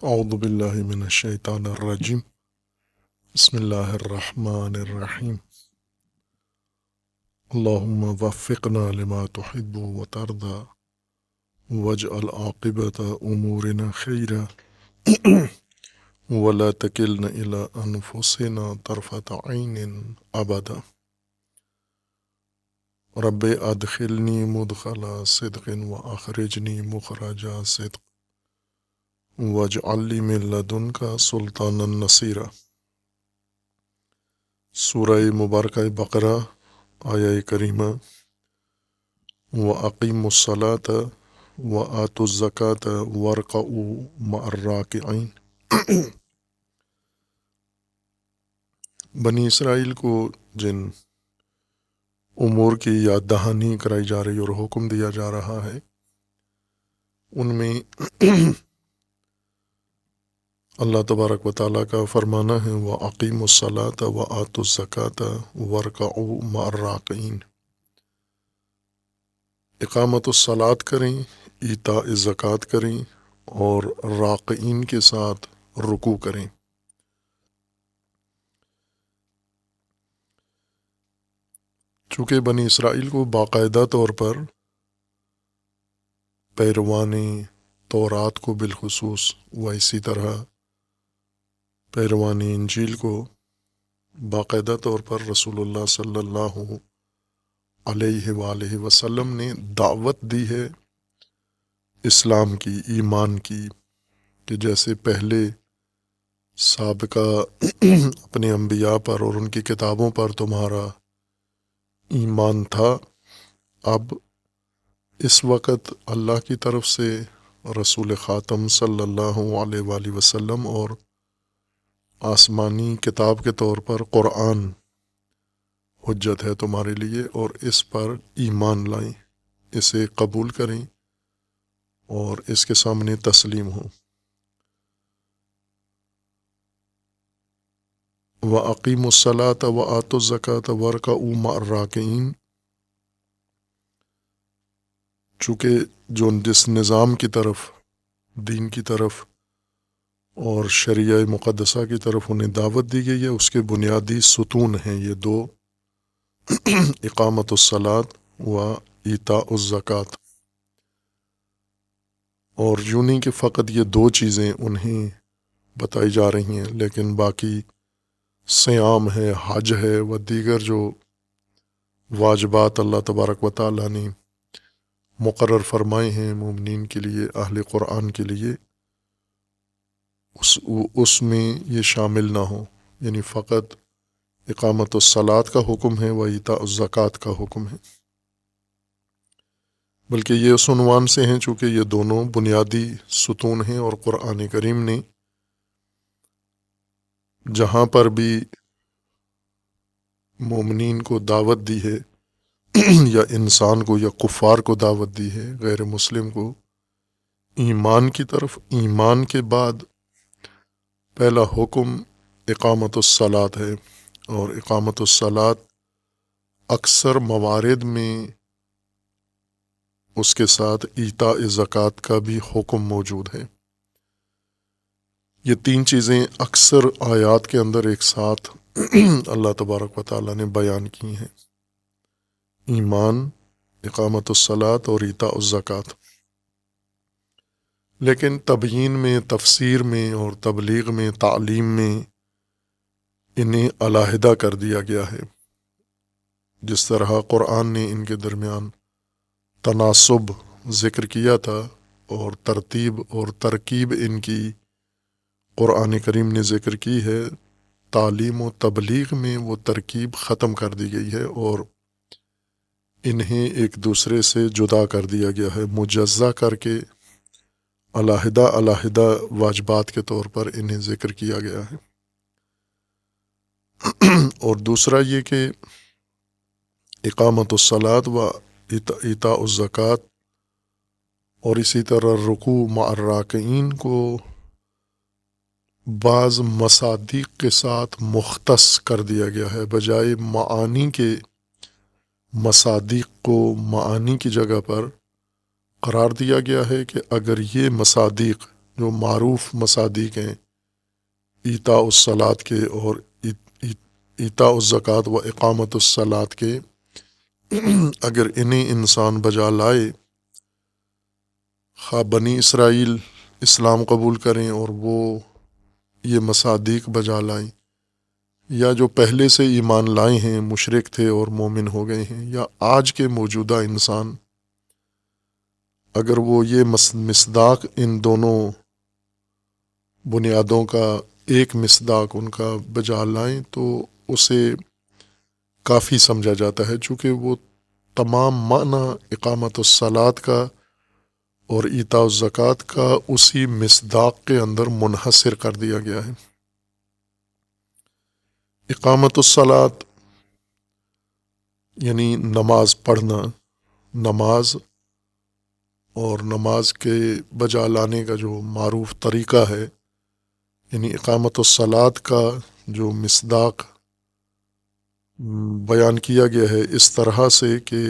اعوذ باللہ من الشیطان الرجیم بسم اللہ الرحمن الرحیم اللہم وفقنا لما تحب وترضى واجعل عاقبت امورنا خیرا ولا تکلنا الى انفسنا طرفت عین ابدا رب ادخلنی مدخل صدق واخرجنی مخرج صدق واجعل لی من لدنک سلطانا نصیرا۔ سورہ مبارکہ بقرہ آیہ کریمہ وَأَقِیمُوا الصَّلَاةَ وَآتُوا الزَّکَاةَ وَارْکَعُوا مَعَ الرَّاکِعِینَ۔ بنی اسرائیل کو جن امور کی یاد دہانی کرائی جا رہی اور حکم دیا جا رہا ہے، ان میں اللہ تبارک و تعالیٰ کا فرمانا ہے وَأَقِیمُوا الصَّلَاةَ وَآتُوا الزَّکَاةَ وَارْکَعُوا مَعَ الرَّاکِعِینَ۔ اقامت الصلاۃ کریں، ایتاء زکوٰۃ کریں اور راکعین کے ساتھ رکوع کریں۔ چونکہ بنی اسرائیل کو باقاعدہ طور پر پیروان تورات کو بالخصوص و اسی طرح پیروان انجیل کو باقاعدہ طور پر رسول اللہ صلی اللہ علیہ وآلہ وسلم نے دعوت دی ہے اسلام کی، ایمان کی، کہ جیسے پہلے سابقہ اپنے انبیاء پر اور ان کی کتابوں پر تمہارا ایمان تھا، اب اس وقت اللہ کی طرف سے رسول خاتم صلی اللہ علیہ وآلہ وسلم اور آسمانی کتاب کے طور پر قرآن حجت ہے تمہارے لیے، اور اس پر ایمان لائیں، اسے قبول کریں اور اس کے سامنے تسلیم ہوں۔ وَأَقِیمُوا الصَّلَاةَ وَآتُوا الزَّکَاةَ وَارْکَعُوا مَعَ الرَّاکِعِینَ۔ چونکہ جس نظام کی طرف، دین کی طرف اور شریعہ مقدسہ کی طرف انہیں دعوت دی گئی ہے، اس کے بنیادی ستون ہیں یہ دو، اقامت الصلاۃ و ایتاء الزکوٰۃ۔ اور یوں نہیں کہ فقط یہ دو چیزیں انہیں بتائی جا رہی ہیں، لیکن باقی صیام ہے، حج ہے و دیگر جو واجبات اللہ تبارک و تعالیٰ نے مقرر فرمائے ہیں مومنین کے لیے، اہل قرآن کے لیے، اس میں یہ شامل نہ ہو، یعنی فقط اقامت الصلاۃ کا حکم ہے و ایتاء الزکوٰۃ کا حکم ہے، بلکہ یہ اس عنوان سے ہیں چونکہ یہ دونوں بنیادی ستون ہیں، اور قرآن کریم نے جہاں پر بھی مومنین کو دعوت دی ہے یا انسان کو یا کفار کو دعوت دی ہے، غیر مسلم کو، ایمان کی طرف، ایمان کے بعد پہلا حکم اقامت الصلاۃ ہے، اور اقامت الصلاۃ اکثر موارد میں اس کے ساتھ ایتاء زکوٰۃ کا بھی حکم موجود ہے۔ یہ تین چیزیں اکثر آیات کے اندر ایک ساتھ اللہ تبارک و تعالیٰ نے بیان کی ہیں، ایمان، اقامت الصلاۃ اور ایتاء الزکوٰۃ۔ لیکن تبیین میں، تفسیر میں اور تبلیغ میں، تعلیم میں انہیں علیحدہ کر دیا گیا ہے، جس طرح قرآن نے ان کے درمیان تناسب ذکر کیا تھا، اور ترتیب اور ترکیب ان کی قرآن کریم نے ذکر کی ہے، تعلیم و تبلیغ میں وہ ترکیب ختم کر دی گئی ہے اور انہیں ایک دوسرے سے جدا کر دیا گیا ہے، مجزا کر کے علیحدہ علیحدہ واجبات کے طور پر انہیں ذکر کیا گیا ہے۔ اور دوسرا یہ کہ اقامت الصلاۃ و ایتاء الزکوٰۃ اور اسی طرح رکوع مع الراکعین کو بعض مصادیق کے ساتھ مختص کر دیا گیا ہے، بجائے معانی کے مصادیق کو معانی کی جگہ پر قرار دیا گیا ہے کہ اگر یہ مصادیق جو معروف مصادیق ہیں ایتاء الصلاۃ کے اور ایتاء الزکوٰۃ و اقامت الصلاۃ کے، اگر انہیں انسان بجا لائے، خواہ بنی اسرائیل اسلام قبول کریں اور وہ یہ مصادیق بجا لائیں، یا جو پہلے سے ایمان لائے ہیں مشرک تھے اور مومن ہو گئے ہیں، یا آج کے موجودہ انسان اگر وہ یہ مصداق ان دونوں بنیادوں کا ایک مصداق ان کا بجا لائیں تو اسے کافی سمجھا جاتا ہے، چونکہ وہ تمام معنی اقامت الصلاۃ کا اور ایتاء الزکوٰۃ کا اسی مصداق کے اندر منحصر کر دیا گیا ہے۔ اقامت الصلاۃ یعنی نماز پڑھنا، نماز اور نماز کے بجا لانے کا جو معروف طریقہ ہے، یعنی اقامت الصلاۃ کا جو مصداق بیان کیا گیا ہے اس طرح سے کہ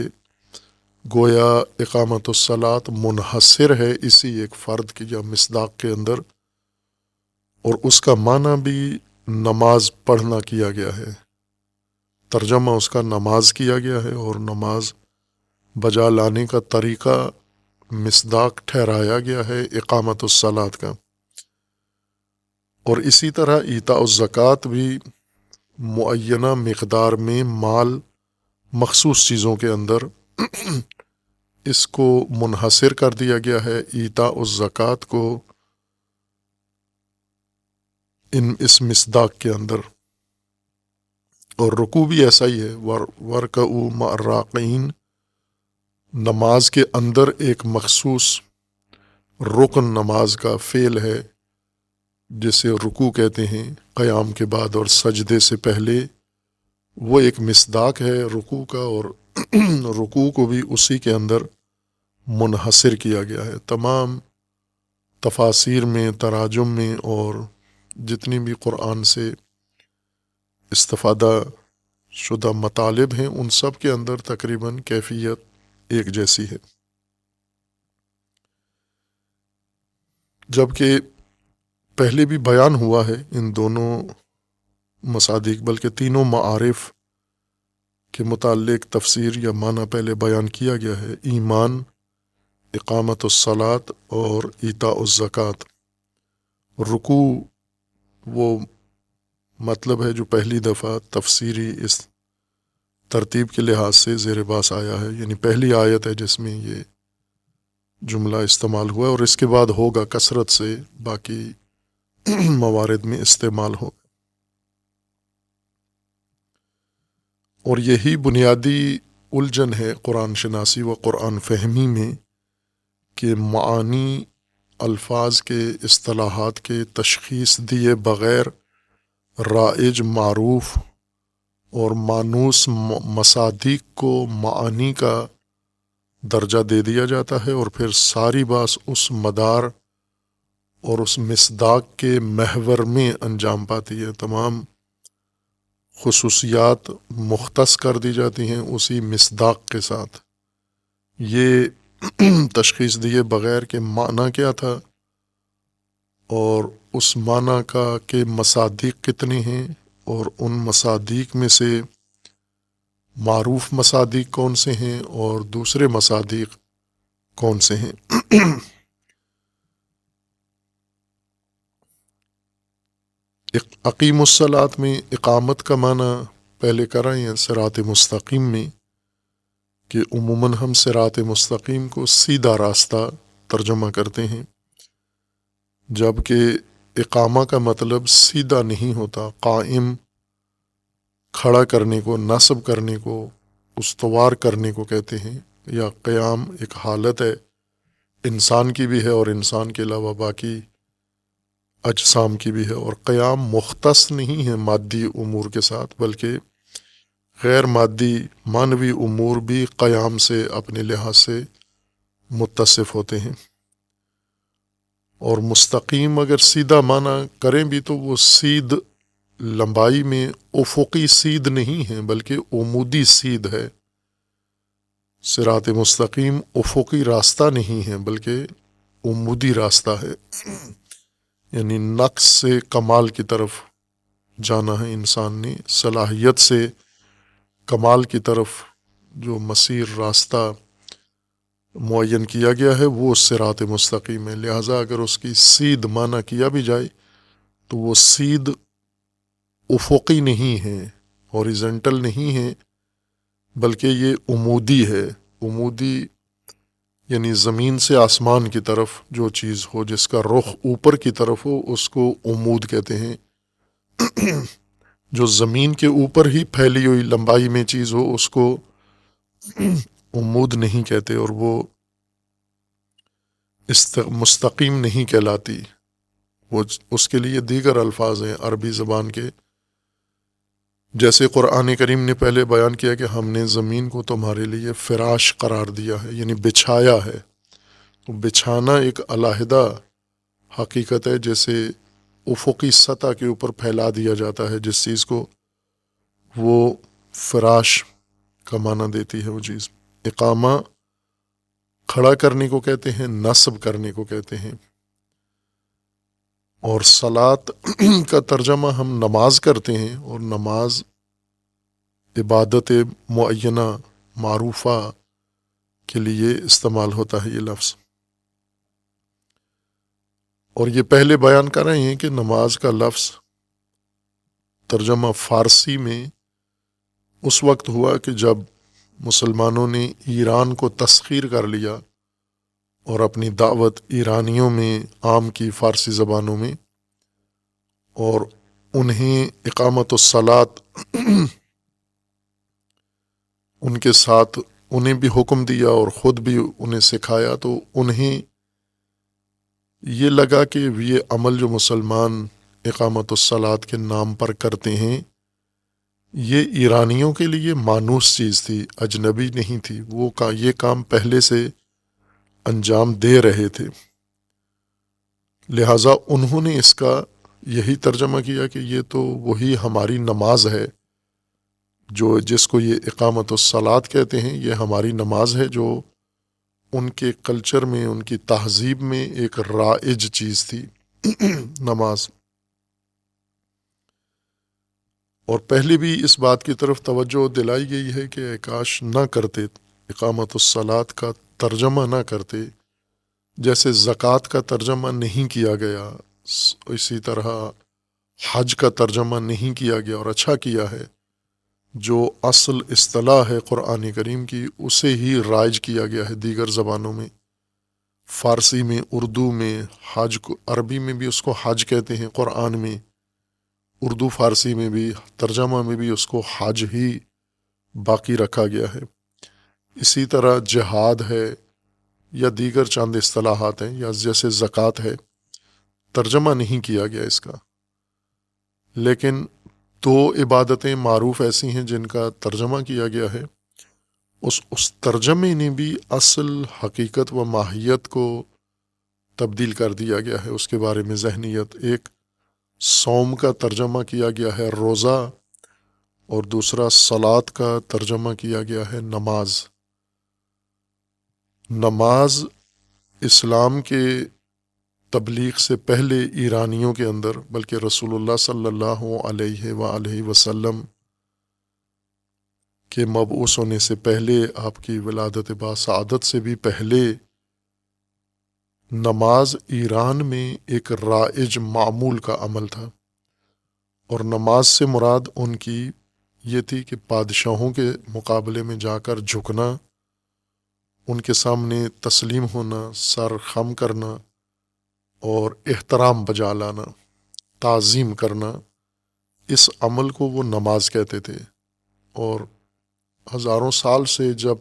گویا اقامت الصلاۃ منحصر ہے اسی ایک فرد کی یا مصداق کے اندر، اور اس کا معنی بھی نماز پڑھنا کیا گیا ہے، ترجمہ اس کا نماز کیا گیا ہے، اور نماز بجا لانے کا طریقہ مصداق ٹھہرایا گیا ہے اقامت الصلاۃ کا۔ اور اسی طرح ایتاء الزکوٰۃ بھی معینہ مقدار میں مال مخصوص چیزوں کے اندر اس کو منحصر کر دیا گیا ہے، ایتاء الزکوٰۃ کو اس مصداق کے اندر۔ اور رکوع بھی ایسا ہی ہے، وَارْكَعُوا مَعَ الرَّاكِعِينَ، نماز کے اندر ایک مخصوص رکن نماز کا فعل ہے جسے رکوع کہتے ہیں، قیام کے بعد اور سجدے سے پہلے، وہ ایک مصداق ہے رکوع کا، اور رکوع کو بھی اسی کے اندر منحصر کیا گیا ہے۔ تمام تفاسیر میں، تراجم میں اور جتنی بھی قرآن سے استفادہ شدہ مطالب ہیں ان سب کے اندر تقریباً کیفیت ایک جیسی ہے۔ جبکہ پہلے بھی بیان ہوا ہے ان دونوں مصادیق، بلکہ تینوں معارف کے متعلق تفسیر یا معنی پہلے بیان کیا گیا ہے، ایمان، اقامت الصلاۃ اور ایتاء الزکوٰۃ۔ رکوع وہ مطلب ہے جو پہلی دفعہ تفسیری اس ترتیب کے لحاظ سے زیر باس آیا ہے، یعنی پہلی آیت ہے جس میں یہ جملہ استعمال ہوا ہے، اور اس کے بعد ہوگا کثرت سے باقی موارد میں استعمال ہو۔ اور یہی بنیادی الجھن ہے قرآن شناسی و قرآن فہمی میں کہ معانی الفاظ کے، اصطلاحات کے تشخیص دیے بغیر رائج، معروف اور مانوس مصادیق کو معانی کا درجہ دے دیا جاتا ہے، اور پھر ساری بات اس مدار اور اس مصداق کے محور میں انجام پاتی ہے، تمام خصوصیات مختص کر دی جاتی ہیں اسی مصداق کے ساتھ۔ یہ تشخیص دیے بغیر کہ معنی کیا تھا اور اس معنی کا کہ مصادیق کتنے ہیں، اور ان مصادیق میں سے معروف مصادیق کون سے ہیں اور دوسرے مصادیق کون سے ہیں۔ اقیم الصلاۃ میں اقامت کا معنی پہلے کر رہے ہیں صراط مستقیم میں، کہ عموماً ہم صراط مستقیم کو سیدھا راستہ ترجمہ کرتے ہیں، جبکہ اقامہ کا مطلب سیدھا نہیں ہوتا، قائم کھڑا کرنے کو، نصب کرنے کو، استوار کرنے کو کہتے ہیں، یا قیام ایک حالت ہے انسان کی بھی ہے اور انسان کے علاوہ باقی اجسام کی بھی ہے، اور قیام مختص نہیں ہے مادی امور کے ساتھ، بلکہ غیر مادی معنوی امور بھی قیام سے اپنے لحاظ سے متصف ہوتے ہیں۔ اور مستقیم اگر سیدھا معنی کریں بھی تو وہ سیدھ لمبائی میں افقی سیدھ نہیں ہے بلکہ عمودی سیدھ ہے۔ صراط مستقیم افقی راستہ نہیں ہے بلکہ عمودی راستہ ہے، یعنی نقص سے کمال کی طرف جانا ہے انسان نے، صلاحیت سے کمال کی طرف جو مسیر راستہ معین کیا گیا ہے وہ صراط مستقیم ہے۔ لہٰذا اگر اس کی سید معنی کیا بھی جائے تو وہ سید افقی نہیں ہے، ہاریزنٹل نہیں ہے، بلکہ یہ عمودی ہے۔ عمودی یعنی زمین سے آسمان کی طرف جو چیز ہو، جس کا رخ اوپر کی طرف ہو، اس کو عمود کہتے ہیں۔ جو زمین کے اوپر ہی پھیلی ہوئی لمبائی میں چیز ہو اس کو عمود نہیں کہتے، اور وہ مستقیم نہیں کہلاتی۔ وہ اس کے لیے دیگر الفاظ ہیں عربی زبان کے، جیسے قرآن کریم نے پہلے بیان کیا کہ ہم نے زمین کو تمہارے لیے فراش قرار دیا ہے، یعنی بچھایا ہے۔ تو بچھانا ایک علیحدہ حقیقت ہے، جیسے افقی سطح کے اوپر پھیلا دیا جاتا ہے جس چیز کو، وہ فراش کا معنی دیتی ہے وہ چیز۔ اقامہ کھڑا کرنے کو کہتے ہیں، نصب کرنے کو کہتے ہیں۔ اور صلاۃ کا ترجمہ ہم نماز کرتے ہیں، اور نماز عبادت معینہ معروفہ کے لیے استعمال ہوتا ہے یہ لفظ۔ اور یہ پہلے بیان کر رہے ہیں کہ نماز کا لفظ ترجمہ فارسی میں اس وقت ہوا کہ جب مسلمانوں نے ایران کو تسخیر کر لیا اور اپنی دعوت ایرانیوں میں عام کی، فارسی زبانوں میں، اور انہیں اقامت الصلاۃ ان کے ساتھ انہیں بھی حکم دیا اور خود بھی انہیں سکھایا، تو انہیں یہ لگا کہ یہ عمل جو مسلمان اقامت الصلاۃ کے نام پر کرتے ہیں یہ ایرانیوں کے لیے مانوس چیز تھی، اجنبی نہیں تھی۔ وہ یہ کام پہلے سے انجام دے رہے تھے، لہٰذا انہوں نے اس کا یہی ترجمہ کیا کہ یہ تو وہی ہماری نماز ہے، جو جس کو یہ اقامت الصلاۃ کہتے ہیں، یہ ہماری نماز ہے، جو ان کے کلچر میں، ان کی تہذیب میں ایک رائج چیز تھی نماز۔ اور پہلے بھی اس بات کی طرف توجہ دلائی گئی ہے کہ کاش نہ کرتے، اقامت الصلاۃ کا ترجمہ نہ کرتے، جیسے زکوٰۃ کا ترجمہ نہیں کیا گیا، اسی طرح حج کا ترجمہ نہیں کیا گیا، اور اچھا کیا ہے۔ جو اصل اصطلاح ہے قرآن کریم کی اسے ہی رائج کیا گیا ہے دیگر زبانوں میں، فارسی میں، اردو میں، حج کو عربی میں بھی اس کو حج کہتے ہیں، قرآن میں، اردو فارسی میں بھی ترجمہ میں بھی اس کو حج ہی باقی رکھا گیا ہے۔ اسی طرح جہاد ہے یا دیگر چند اصطلاحات ہیں، یا جیسے زکوٰۃ ہے، ترجمہ نہیں کیا گیا اس کا، لیکن دو عبادتیں معروف ایسی ہیں جن کا ترجمہ کیا گیا ہے۔ اس ترجمے نے بھی اصل حقیقت و ماہیت کو تبدیل کر دیا گیا ہے، اس کے بارے میں ذہنیت۔ ایک صوم کا ترجمہ کیا گیا ہے روزہ، اور دوسرا صلاۃ کا ترجمہ کیا گیا ہے نماز۔ نماز اسلام کے تبلیغ سے پہلے ایرانیوں کے اندر، بلکہ رسول اللہ صلی اللہ علیہ وآلہ وسلم کے مبعوث ہونے سے پہلے، آپ کی ولادت باسعادت سے بھی پہلے، نماز ایران میں ایک رائج معمول کا عمل تھا۔ اور نماز سے مراد ان کی یہ تھی کہ بادشاہوں کے مقابلے میں جا کر جھکنا، ان کے سامنے تسلیم ہونا، سر خم کرنا اور احترام بجا لانا، تعظیم کرنا، اس عمل کو وہ نماز کہتے تھے۔ اور ہزاروں سال سے جب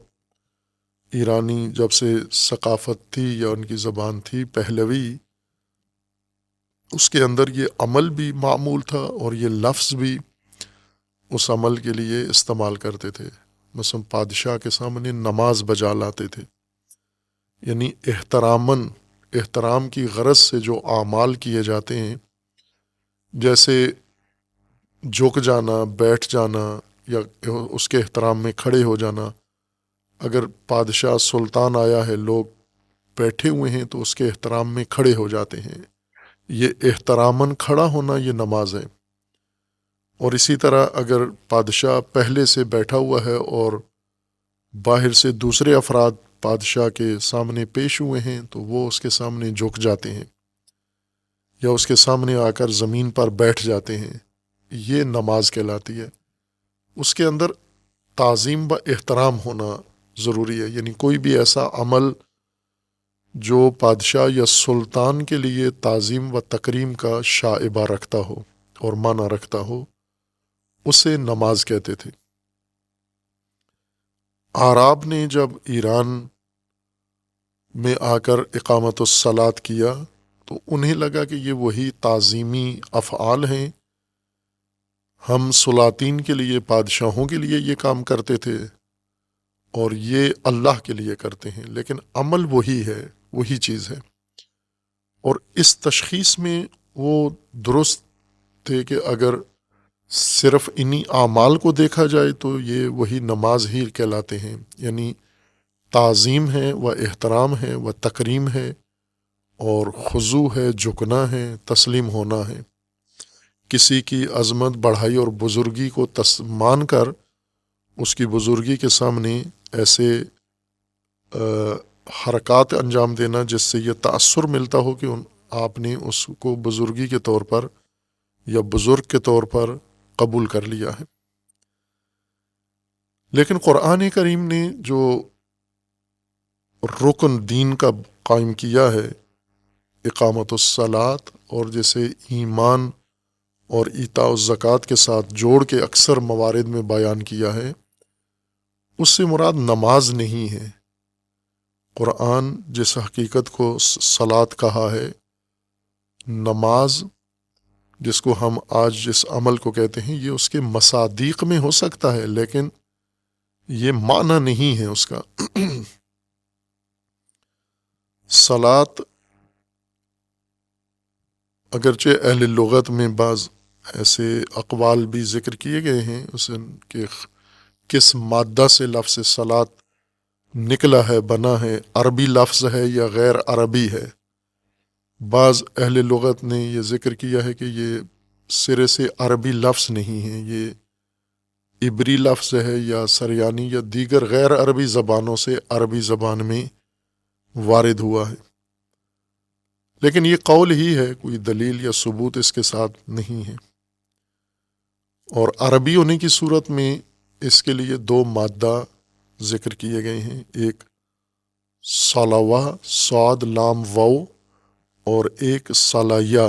ایرانی جب سے ثقافت تھی یا ان کی زبان تھی پہلوی، اس کے اندر یہ عمل بھی معمول تھا اور یہ لفظ بھی اس عمل کے لیے استعمال کرتے تھے۔ مثلا بادشاہ کے سامنے نماز بجا لاتے تھے، یعنی احترام کی غرض سے جو اعمال کیے جاتے ہیں، جیسے جھک جانا، بیٹھ جانا، یا اس کے احترام میں کھڑے ہو جانا۔ اگر بادشاہ سلطان آیا ہے، لوگ بیٹھے ہوئے ہیں تو اس کے احترام میں کھڑے ہو جاتے ہیں، یہ احتراماً کھڑا ہونا یہ نماز ہے۔ اور اسی طرح اگر بادشاہ پہلے سے بیٹھا ہوا ہے اور باہر سے دوسرے افراد بادشاہ کے سامنے پیش ہوئے ہیں تو وہ اس کے سامنے جھک جاتے ہیں یا اس کے سامنے آ کر زمین پر بیٹھ جاتے ہیں، یہ نماز کہلاتی ہے۔ اس کے اندر تعظیم و احترام ہونا ضروری ہے، یعنی کوئی بھی ایسا عمل جو بادشاہ یا سلطان کے لیے تعظیم و تکریم کا شائبہ رکھتا ہو اور معنی رکھتا ہو، اسے نماز کہتے تھے۔ اعراب نے جب ایران میں آ کر اقامت الصلاۃ کیا تو انہیں لگا کہ یہ وہی تعظیمی افعال ہیں، ہم سلاطین کے لیے، بادشاہوں کے لیے یہ کام کرتے تھے اور یہ اللہ کے لیے کرتے ہیں، لیکن عمل وہی ہے، وہی چیز ہے۔ اور اس تشخیص میں وہ درست تھے کہ اگر صرف انہی اعمال کو دیکھا جائے تو یہ وہی نماز ہی کہلاتے ہیں، یعنی تعظیم ہے و احترام ہے و تکریم ہے اور خضوع ہے، جھکنا ہے، تسلیم ہونا ہے، کسی کی عظمت، بڑھائی اور بزرگی کو مان کر اس کی بزرگی کے سامنے ایسے حرکات انجام دینا جس سے یہ تأثر ملتا ہو کہ آپ نے اس کو بزرگی کے طور پر یا بزرگ کے طور پر قبول کر لیا ہے۔ لیکن قرآن کریم نے جو رکن دین کا قائم کیا ہے، اقامت الصلاۃ، اور جیسے ایمان اور ایتاء الزکوٰۃ کے ساتھ جوڑ کے اکثر موارد میں بیان کیا ہے، اس سے مراد نماز نہیں ہے۔ قرآن جس حقیقت کو صلاۃ کہا ہے، نماز جس کو ہم آج جس عمل کو کہتے ہیں، یہ اس کے مصادیق میں ہو سکتا ہے لیکن یہ معنی نہیں ہے اس کا۔ صلاۃ اگرچہ اہل لغت میں بعض ایسے اقوال بھی ذکر کیے گئے ہیں اس کہ کس مادہ سے لفظ صلاۃ نکلا ہے، بنا ہے، عربی لفظ ہے یا غیر عربی ہے۔ بعض اہل لغت نے یہ ذکر کیا ہے کہ یہ سرے سے عربی لفظ نہیں ہے، یہ عبری لفظ ہے یا سریانی یا دیگر غیر عربی زبانوں سے عربی زبان میں وارد ہوا ہے، لیکن یہ قول ہی ہے، کوئی دلیل یا ثبوت اس کے ساتھ نہیں ہے۔ اور عربی ہونے کی صورت میں اس کے لیے دو مادہ ذکر کیے گئے ہیں، ایک صلوہ صاد لام واو اور ایک صلیہ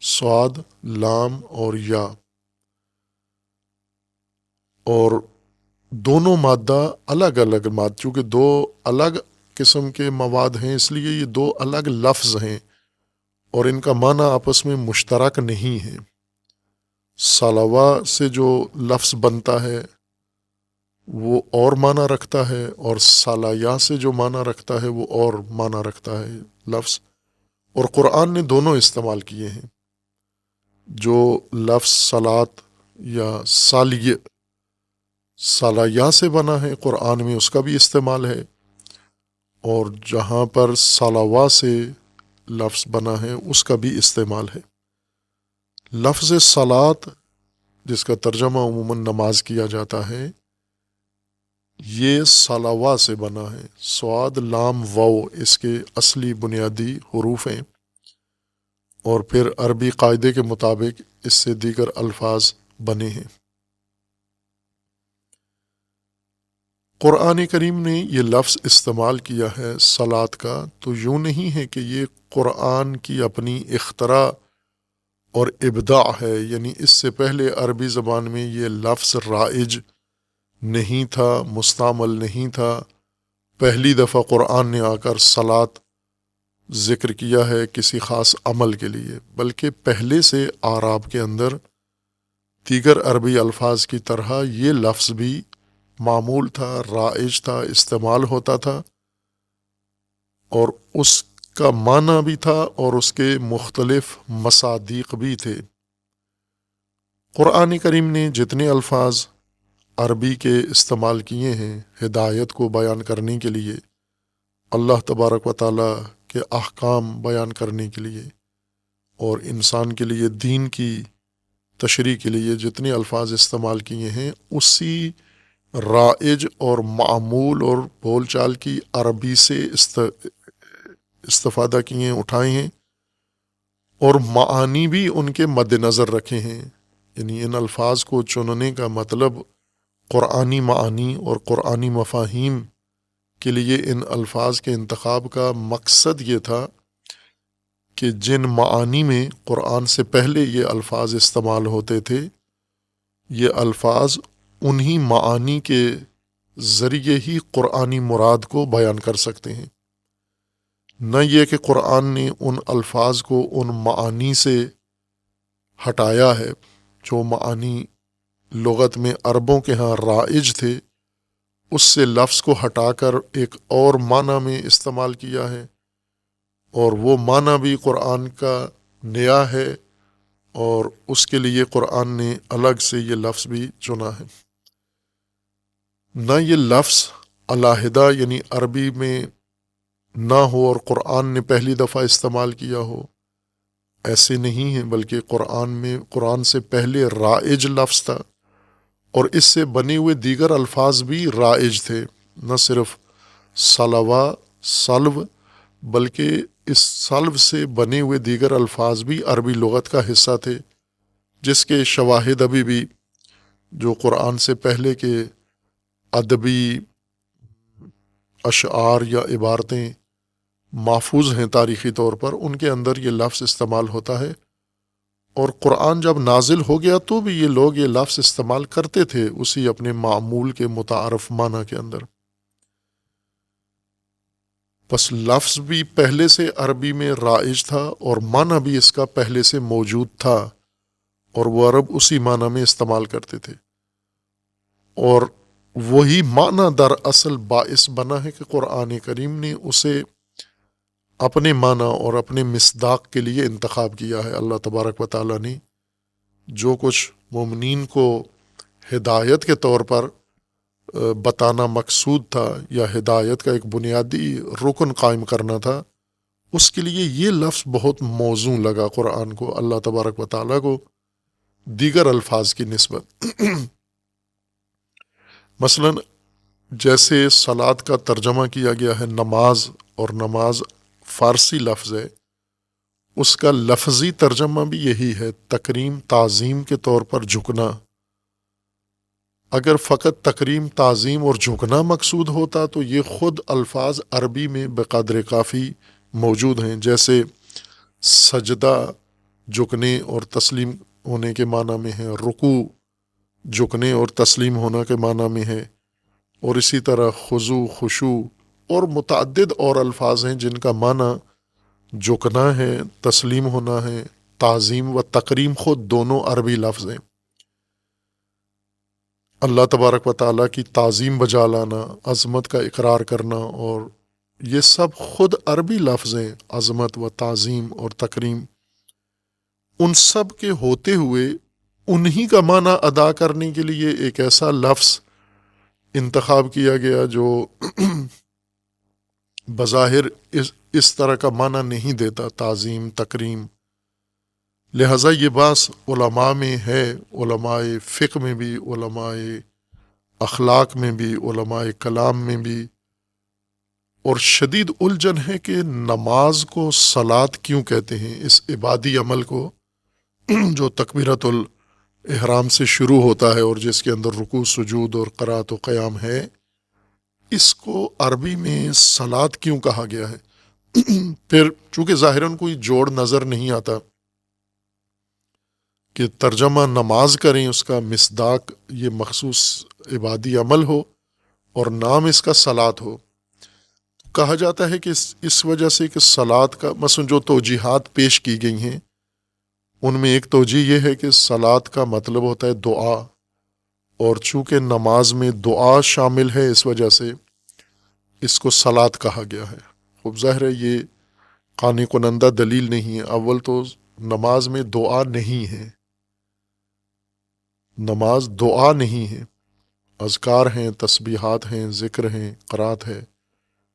صاد لام اور یا، اور دونوں مادہ الگ الگ چونکہ دو الگ قسم کے مواد ہیں اس لیے یہ دو الگ لفظ ہیں اور ان کا معنی آپس میں مشترک نہیں ہے۔ صلوہ سے جو لفظ بنتا ہے وہ اور معنی رکھتا ہے، اور صلیہ سے جو معنی رکھتا ہے وہ اور معنی رکھتا ہے لفظ، اور قرآن نے دونوں استعمال کیے ہیں۔ جو لفظ صلاۃ یا صلیہ سے بنا ہے قرآن میں اس کا بھی استعمال ہے، اور جہاں پر صلوہ سے لفظ بنا ہے اس کا بھی استعمال ہے۔ لفظ صلاۃ جس کا ترجمہ عموماً نماز کیا جاتا ہے، یہ صلوہ سے بنا ہے، صاد لام واو اس کے اصلی بنیادی حروف ہیں، اور پھر عربی قاعدے کے مطابق اس سے دیگر الفاظ بنے ہیں۔ قرآن کریم نے یہ لفظ استعمال کیا ہے صلاۃ کا، تو یوں نہیں ہے کہ یہ قرآن کی اپنی اختراع اور ابداع ہے، یعنی اس سے پہلے عربی زبان میں یہ لفظ رائج نہیں تھا، مستعمل نہیں تھا، پہلی دفعہ قرآن نے آ کر صلاۃ ذکر کیا ہے کسی خاص عمل کے لیے، بلکہ پہلے سے اعراب کے اندر دیگر عربی الفاظ کی طرح یہ لفظ بھی معمول تھا، رائج تھا، استعمال ہوتا تھا، اور اس کا معنی بھی تھا اور اس کے مختلف مصادیق بھی تھے۔ قرآن کریم نے جتنے الفاظ عربی کے استعمال کیے ہیں ہدایت کو بیان کرنے کے لیے، اللہ تبارک و تعالیٰ کے احکام بیان کرنے کے لیے اور انسان کے لیے دین کی تشریح کے لیے جتنے الفاظ استعمال کیے ہیں اسی رائج اور معمول اور بول چال کی عربی سے استفادہ کیے ہیں، اٹھائے ہیں، اور معانی بھی ان کے مد نظر رکھے ہیں۔ یعنی ان الفاظ کو چننے کا مطلب قرآنی معانی اور قرآنی مفاہیم کے لیے ان الفاظ کے انتخاب کا مقصد یہ تھا کہ جن معانی میں قرآن سے پہلے یہ الفاظ استعمال ہوتے تھے، یہ الفاظ انہی معانی کے ذریعے ہی قرآنی مراد کو بیان کر سکتے ہیں، نہ یہ کہ قرآن نے ان الفاظ کو ان معانی سے ہٹایا ہے جو معانی لغت میں عربوں کے ہاں رائج تھے، اس سے لفظ کو ہٹا کر ایک اور معنی میں استعمال کیا ہے، اور وہ معنی بھی قرآن کا نیا ہے، اور اس کے لیے قرآن نے الگ سے یہ لفظ بھی چنا ہے۔ نہ یہ لفظ علیحدہ یعنی عربی میں نہ ہو اور قرآن نے پہلی دفعہ استعمال کیا ہو، ایسے نہیں ہیں، بلکہ قرآن سے پہلے رائج لفظ تھا، اور اس سے بنے ہوئے دیگر الفاظ بھی رائج تھے، نہ صرف سلو بلکہ اس سلو سے بنے ہوئے دیگر الفاظ بھی عربی لغت کا حصہ تھے، جس کے شواہد ابھی بھی جو قرآن سے پہلے کے ادبی اشعار یا عبارتیں محفوظ ہیں تاریخی طور پر، ان کے اندر یہ لفظ استعمال ہوتا ہے، اور قرآن جب نازل ہو گیا تو بھی یہ لوگ یہ لفظ استعمال کرتے تھے اسی اپنے معمول کے متعارف معنی کے اندر۔ بس لفظ بھی پہلے سے عربی میں رائج تھا اور معنی بھی اس کا پہلے سے موجود تھا، اور وہ عرب اسی معنی میں استعمال کرتے تھے، اور وہی معنی در اصل باعث بنا ہے کہ قرآن کریم نے اسے اپنے معنی اور اپنے مصداق کے لیے انتخاب کیا ہے۔ اللہ تبارک و تعالیٰ نے جو کچھ مومنین کو ہدایت کے طور پر بتانا مقصود تھا یا ہدایت کا ایک بنیادی رکن قائم کرنا تھا، اس کے لیے یہ لفظ بہت موزوں لگا قرآن کو، اللہ تبارک و تعالیٰ کو، دیگر الفاظ کی نسبت۔ مثلا جیسے صلاۃ کا ترجمہ کیا گیا ہے نماز، اور نماز فارسی لفظ ہے، اس کا لفظی ترجمہ بھی یہی ہے، تکریم تعظیم کے طور پر جھکنا۔ اگر فقط تکریم تعظیم اور جھکنا مقصود ہوتا تو یہ خود الفاظ عربی میں بقدر کافی موجود ہیں، جیسے سجدہ جھکنے اور تسلیم ہونے کے معنی میں ہے، رکوع جھکنے اور تسلیم ہونا کے معنی میں ہے، اور اسی طرح خضوع خشوع اور متعدد اور الفاظ ہیں جن کا معنی جھکنا ہے، تسلیم ہونا ہے، تعظیم و تکریم خود دونوں عربی لفظ ہیں۔ اللہ تبارک و تعالیٰ کی تعظیم بجا لانا، عظمت کا اقرار کرنا، اور یہ سب خود عربی لفظ ہیں، عظمت و تعظیم اور تکریم۔ ان سب کے ہوتے ہوئے انہی کا معنی ادا کرنے کے لیے ایک ایسا لفظ انتخاب کیا گیا جو بظاہر اس طرح کا معنی نہیں دیتا، تعظیم تکریم۔ لہٰذا یہ بات علماء میں ہے، علماء فقہ میں بھی، علماء اخلاق میں بھی، علماء کلام میں بھی، اور شدید الجھن ہے کہ نماز کو صلاۃ کیوں کہتے ہیں، اس عبادی عمل کو جو تکبیرۃ الاحرام سے شروع ہوتا ہے اور جس کے اندر رکوع سجود اور قرات و قیام ہے، اس کو عربی میں صلاۃ کیوں کہا گیا ہے؟ پھر چونکہ ظاہراً کوئی جوڑ نظر نہیں آتا کہ ترجمہ نماز کریں، اس کا مصداق یہ مخصوص عبادی عمل ہو اور نام اس کا صلاۃ ہو۔ کہا جاتا ہے کہ اس وجہ سے کہ صلاۃ کا مثلا جو توجیحات پیش کی گئی ہیں ان میں ایک توجیہ یہ ہے کہ صلاۃ کا مطلب ہوتا ہے دعا، اور چونکہ نماز میں دعا شامل ہے اس وجہ سے اس کو صلاۃ کہا گیا ہے۔ خوب ظاہر ہے یہ قانع کنندہ دلیل نہیں ہے۔ اول تو نماز میں دعا نہیں ہے، نماز دعا نہیں ہے، اذکار ہیں، تسبیحات ہیں، ذکر ہیں، قرات ہے،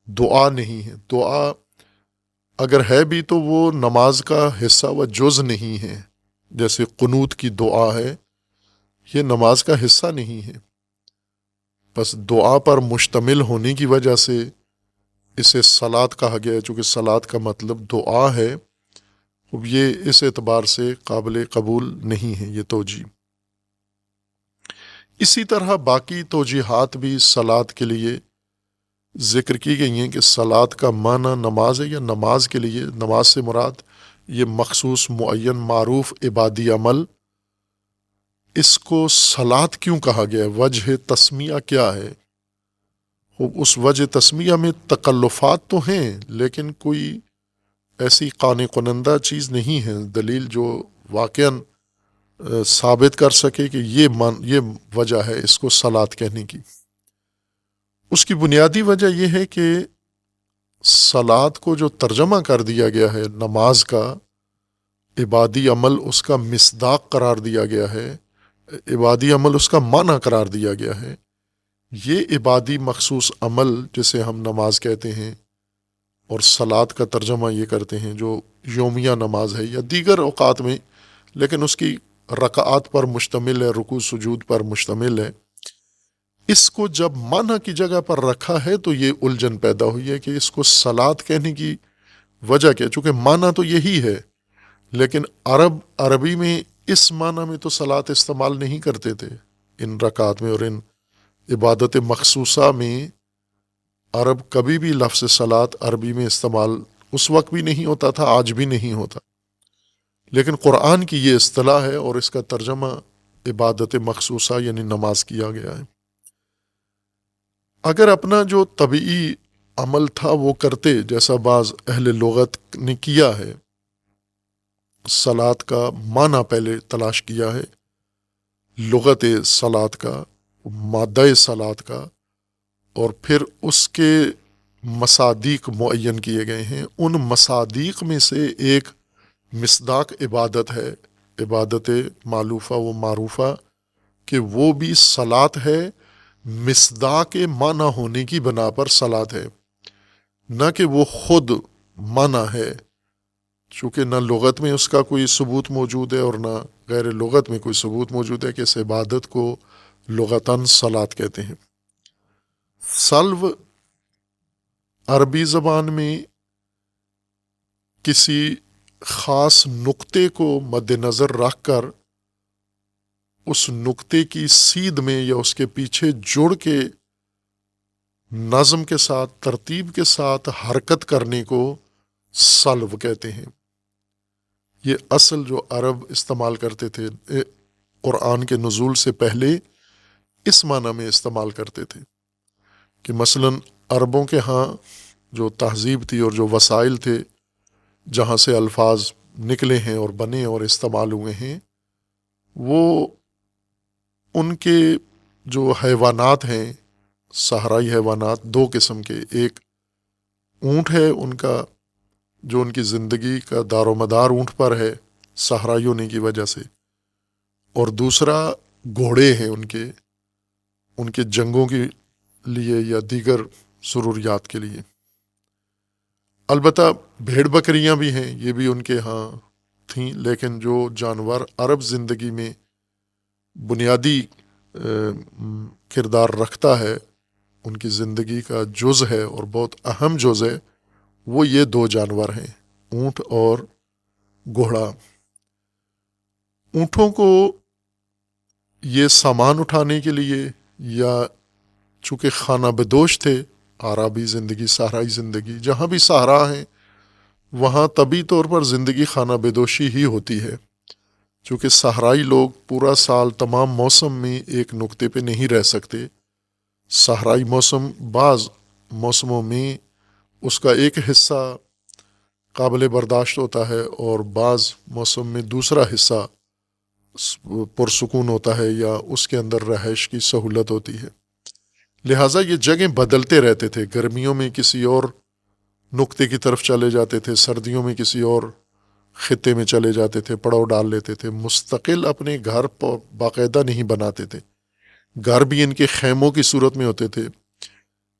دعا نہیں ہے۔ دعا اگر ہے بھی تو وہ نماز کا حصہ و جز نہیں ہے، جیسے قنوت کی دعا ہے، یہ نماز کا حصہ نہیں ہے۔ بس دعا پر مشتمل ہونے کی وجہ سے اسے صلاۃ کہا گیا ہے، چونکہ صلاۃ کا مطلب دعا ہے، اب یہ اس اعتبار سے قابل قبول نہیں ہے یہ توجیہ۔ اسی طرح باقی توجیحات بھی صلاۃ کے لیے ذکر کی گئی ہیں کہ صلاۃ کا معنی نماز ہے، یا نماز کے لیے نماز سے مراد یہ مخصوص معین معروف عبادی عمل، اس کو صلاۃ کیوں کہا گیا ہے، وجہ تسمیہ کیا ہے؟ اس وجہ تسمیہ میں تکلفات تو ہیں، لیکن کوئی ایسی قانع کنندہ چیز نہیں ہے، دلیل جو واقعاً ثابت کر سکے کہ یہ وجہ ہے اس کو صلاۃ کہنے کی۔ اس کی بنیادی وجہ یہ ہے کہ صلاۃ کو جو ترجمہ کر دیا گیا ہے نماز کا، عبادی عمل اس کا مصداق قرار دیا گیا ہے، عبادی عمل اس کا معنی قرار دیا گیا ہے۔ یہ عبادی مخصوص عمل جسے ہم نماز کہتے ہیں، اور صلاۃ کا ترجمہ یہ کرتے ہیں جو یومیہ نماز ہے یا دیگر اوقات میں، لیکن اس کی رکعات پر مشتمل ہے، رکوع سجود پر مشتمل ہے، اس کو جب معنی کی جگہ پر رکھا ہے تو یہ الجھن پیدا ہوئی ہے کہ اس کو صلاۃ کہنے کی وجہ کیا، چونکہ معنی تو یہی ہے، لیکن عربی میں اس معنی میں تو صلاۃ استعمال نہیں کرتے تھے ان رکعات میں، اور ان عبادت مخصوصہ میں عرب کبھی بھی لفظ صلاۃ عربی میں استعمال اس وقت بھی نہیں ہوتا تھا، آج بھی نہیں ہوتا، لیکن قرآن کی یہ اصطلاح ہے اور اس کا ترجمہ عبادت مخصوصہ یعنی نماز کیا گیا ہے۔ اگر اپنا جو طبعی عمل تھا وہ کرتے، جیسا بعض اہل لغت نے کیا ہے، صلاۃ کا معنی پہلے تلاش کیا ہے، لغت صلاۃ کا، مادہ صلاۃ کا، اور پھر اس کے مصادیق معین کیے گئے ہیں، ان مصادیق میں سے ایک مصداق عبادت ہے، عبادت مالوفہ و معروفہ، کہ وہ بھی صلاۃ ہے، مصداق معنی ہونے کی بنا پر صلاۃ ہے، نہ کہ وہ خود معنی ہے، چونکہ نہ لغت میں اس کا کوئی ثبوت موجود ہے اور نہ غیر لغت میں کوئی ثبوت موجود ہے کہ اس عبادت کو لغتاً صلاۃ کہتے ہیں۔ سلو عربی زبان میں کسی خاص نقطے کو مد نظر رکھ کر اس نقطے کی سیدھ میں یا اس کے پیچھے جڑ کے نظم کے ساتھ، ترتیب کے ساتھ حرکت کرنے کو سلو کہتے ہیں۔ یہ اصل جو عرب استعمال کرتے تھے قرآن کے نزول سے پہلے اس معنی میں استعمال کرتے تھے کہ مثلاً عربوں کے ہاں جو تہذیب تھی اور جو وسائل تھے جہاں سے الفاظ نکلے ہیں اور بنے اور استعمال ہوئے ہیں، وہ ان کے جو حیوانات ہیں، صحرائی حیوانات دو قسم کے، ایک اونٹ ہے ان کا جو ان کی زندگی کا دار و مدار اونٹ پر ہے صحرائی ہونے کی وجہ سے، اور دوسرا گھوڑے ہیں ان کے جنگوں کے لیے یا دیگر ضروریات کے لیے۔ البتہ بھیڑ بکریاں بھی ہیں، یہ بھی ان کے ہاں تھیں، لیکن جو جانور عرب زندگی میں بنیادی کردار رکھتا ہے، ان کی زندگی کا جز ہے اور بہت اہم جز ہے، وہ یہ دو جانور ہیں، اونٹ اور گھوڑا۔ اونٹوں کو یہ سامان اٹھانے کے لیے، یا چونکہ خانہ بدوش تھے، عربی زندگی، صحرائی زندگی، جہاں بھی صحرا ہیں وہاں طبعی طور پر زندگی خانہ بدوشی ہی ہوتی ہے، چونکہ صحرائی لوگ پورا سال تمام موسم میں ایک نقطے پہ نہیں رہ سکتے۔ صحرائی موسم بعض موسموں میں اس کا ایک حصہ قابل برداشت ہوتا ہے اور بعض موسم میں دوسرا حصہ پرسکون ہوتا ہے یا اس کے اندر رہائش کی سہولت ہوتی ہے، لہٰذا یہ جگہیں بدلتے رہتے تھے، گرمیوں میں کسی اور نقطے کی طرف چلے جاتے تھے، سردیوں میں کسی اور خطے میں چلے جاتے تھے، پڑاؤ ڈال لیتے تھے، مستقل اپنے گھر باقاعدہ نہیں بناتے تھے، گھر بھی ان کے خیموں کی صورت میں ہوتے تھے،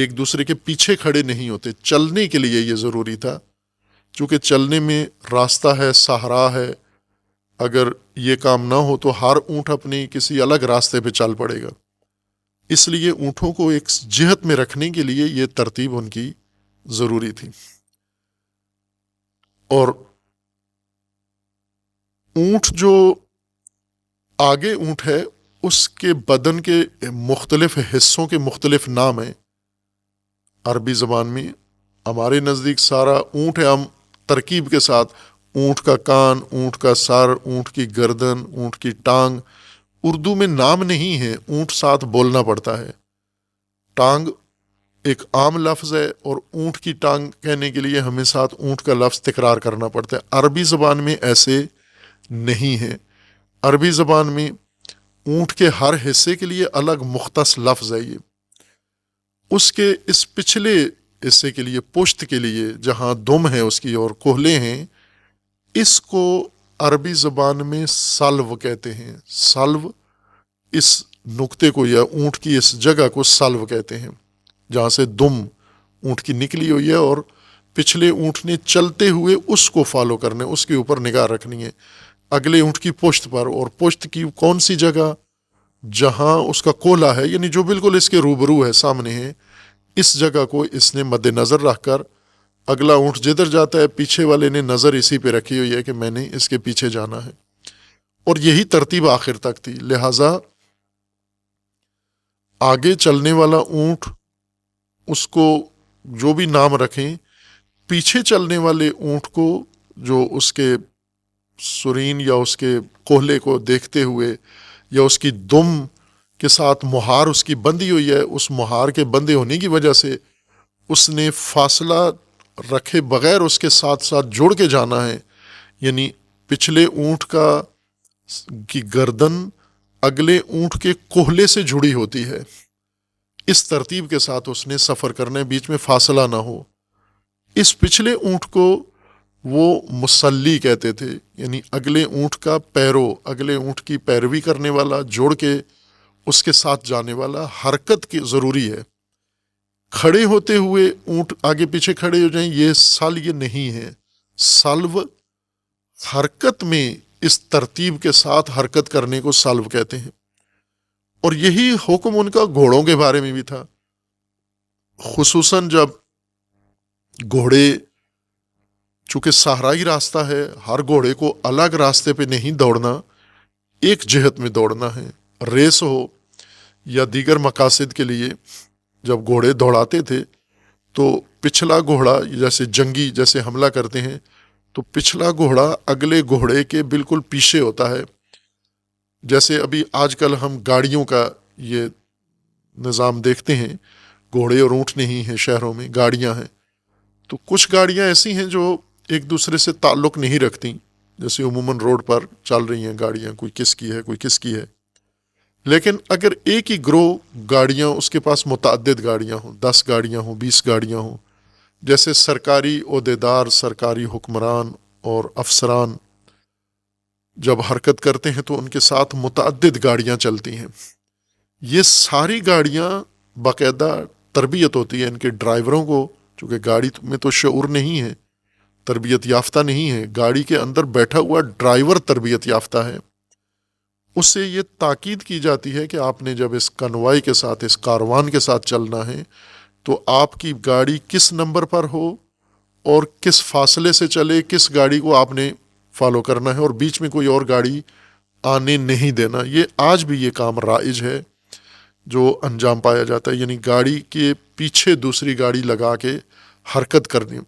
ایک دوسرے کے پیچھے کھڑے نہیں ہوتے، چلنے کے لیے یہ ضروری تھا، چونکہ چلنے میں راستہ ہے، صحرا ہے، اگر یہ کام نہ ہو تو ہر اونٹ اپنی کسی الگ راستے پہ چل پڑے گا، اس لیے اونٹوں کو ایک جہت میں رکھنے کے لیے یہ ترتیب ان کی ضروری تھی۔ اور اونٹ جو آگے اونٹ ہے اس کے بدن کے مختلف حصوں کے مختلف نام ہیں عربی زبان میں۔ ہمارے نزدیک سارا اونٹ ہے، ہم ترکیب کے ساتھ اونٹ کا کان، اونٹ کا سر، اونٹ کی گردن، اونٹ کی ٹانگ، اردو میں نام نہیں ہے، اونٹ ساتھ بولنا پڑتا ہے۔ ٹانگ ایک عام لفظ ہے اور اونٹ کی ٹانگ کہنے کے لیے ہمیں ساتھ اونٹ کا لفظ تکرار کرنا پڑتا ہے۔ عربی زبان میں ایسے نہیں ہے، عربی زبان میں اونٹ کے ہر حصے کے لیے الگ مختص لفظ ہے۔ یہ اس کے اس پچھلے حصے کے لیے، پشت کے لیے، جہاں دم ہے اس کی اور کوہلے ہیں، اس کو عربی زبان میں سلو کہتے ہیں۔ سلو، اس نقطے کو یا اونٹ کی اس جگہ کو سلو کہتے ہیں، جہاں سے دم اونٹ کی نکلی ہوئی ہے اور پچھلے اونٹ نے چلتے ہوئے اس کو فالو کرنا ہے، اس کے اوپر نگاہ رکھنی ہے اگلے اونٹ کی پشت پر۔ اور پشت کی کون سی جگہ؟ جہاں اس کا کولا ہے، یعنی جو بالکل اس کے روبرو ہے، سامنے ہے، اس جگہ کو اس نے مد نظر رکھ کر اگلا اونٹ جدھر جاتا ہے پیچھے والے نے نظر اسی پہ رکھی ہوئی ہے کہ میں نے اس کے پیچھے جانا ہے، اور یہی ترتیب آخر تک تھی۔ لہٰذا آگے چلنے والا اونٹ، اس کو جو بھی نام رکھیں، پیچھے چلنے والے اونٹ کو جو اس کے سرین یا اس کے کوہلے کو دیکھتے ہوئے یا اس کی دم کے ساتھ مہار اس کی بندھی ہوئی ہے، اس مہار کے بندھے ہونے کی وجہ سے اس نے فاصلہ رکھے بغیر اس کے ساتھ ساتھ جڑ کے جانا ہے، یعنی پچھلے اونٹ کی گردن اگلے اونٹ کے کوہلے سے جڑی ہوتی ہے، اس ترتیب کے ساتھ اس نے سفر کرنا ہے، بیچ میں فاصلہ نہ ہو۔ اس پچھلے اونٹ کو وہ مسلی کہتے تھے، یعنی اگلے اونٹ کا پیرو، اگلے اونٹ کی پیروی کرنے والا، جوڑ کے اس کے ساتھ جانے والا۔ حرکت کی ضروری ہے، کھڑے ہوتے ہوئے اونٹ آگے پیچھے کھڑے ہو جائیں، یہ سل یہ نہیں ہے۔ سلو حرکت میں اس ترتیب کے ساتھ حرکت کرنے کو سلو کہتے ہیں، اور یہی حکم ان کا گھوڑوں کے بارے میں بھی تھا، خصوصاً جب گھوڑے، چونکہ صحرائی راستہ ہے، ہر گھوڑے کو الگ راستے پہ نہیں دوڑنا، ایک جہت میں دوڑنا ہے۔ ریس ہو یا دیگر مقاصد کے لیے جب گھوڑے دوڑاتے تھے تو پچھلا گھوڑا، جیسے جنگی جیسے حملہ کرتے ہیں تو پچھلا گھوڑا اگلے گھوڑے کے بالکل پیچھے ہوتا ہے۔ جیسے ابھی آج کل ہم گاڑیوں کا یہ نظام دیکھتے ہیں، گھوڑے اور اونٹ نہیں ہیں شہروں میں، گاڑیاں ہیں، تو کچھ گاڑیاں ایسی ہیں جو ایک دوسرے سے تعلق نہیں رکھتی، جیسے عموماً روڈ پر چل رہی ہیں گاڑیاں، کوئی کس کی ہے کوئی کس کی ہے، لیکن اگر ایک ہی گروہ گاڑیاں، اس کے پاس متعدد گاڑیاں ہوں، 10 گاڑیاں ہوں، 20 گاڑیاں ہوں، جیسے سرکاری عہدیدار، سرکاری حکمران اور افسران جب حرکت کرتے ہیں تو ان کے ساتھ متعدد گاڑیاں چلتی ہیں، یہ ساری گاڑیاں باقاعدہ تربیت ہوتی ہے ان کے ڈرائیوروں کو، چونکہ گاڑی میں تو شعور نہیں ہے، تربیت یافتہ نہیں ہے، گاڑی کے اندر بیٹھا ہوا ڈرائیور تربیت یافتہ ہے، اس سے یہ تاکید کی جاتی ہے کہ آپ نے جب اس کنوائی کے ساتھ، اس کاروان کے ساتھ چلنا ہے تو آپ کی گاڑی کس نمبر پر ہو اور کس فاصلے سے چلے، کس گاڑی کو آپ نے فالو کرنا ہے، اور بیچ میں کوئی اور گاڑی آنے نہیں دینا۔ یہ آج بھی یہ کام رائج ہے جو انجام پایا جاتا ہے، یعنی گاڑی کے پیچھے دوسری گاڑی لگا کے حرکت کرنی،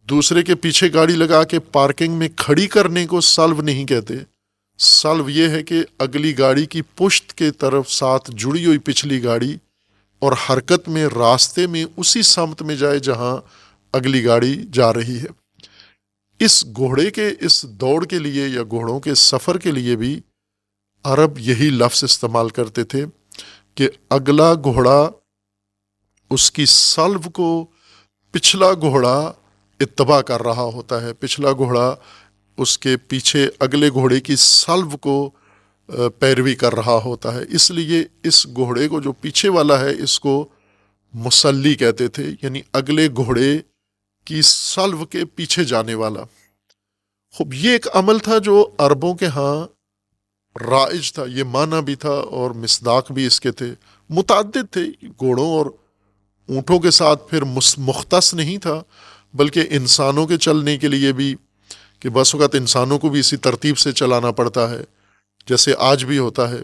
دوسرے کے پیچھے گاڑی لگا کے پارکنگ میں کھڑی کرنے کو سلو نہیں کہتے۔ سلو یہ ہے کہ اگلی گاڑی کی پشت کے طرف ساتھ جڑی ہوئی پچھلی گاڑی اور حرکت میں راستے میں اسی سمت میں جائے جہاں اگلی گاڑی جا رہی ہے۔ اس گھوڑے کے اس دوڑ کے لیے یا گھوڑوں کے سفر کے لیے بھی عرب یہی لفظ استعمال کرتے تھے کہ اگلا گھوڑا اس کی سلو کو پچھلا گھوڑا اتباع کر رہا ہوتا ہے، پچھلا گھوڑا اس کے پیچھے اگلے گھوڑے کی سلو کو پیروی کر رہا ہوتا ہے، اس لیے اس گھوڑے کو جو پیچھے والا ہے اس کو مسلی کہتے تھے، یعنی اگلے گھوڑے کی سلو کے پیچھے جانے والا۔ خوب یہ ایک عمل تھا جو عربوں کے ہاں رائج تھا، یہ معنی بھی تھا اور مصداق بھی اس کے تھے، متعدد تھے گھوڑوں اور اونٹوں کے ساتھ، پھر مختص نہیں تھا بلکہ انسانوں کے چلنے کے لیے بھی، کہ بس اوقات انسانوں کو بھی اسی ترتیب سے چلانا پڑتا ہے، جیسے آج بھی ہوتا ہے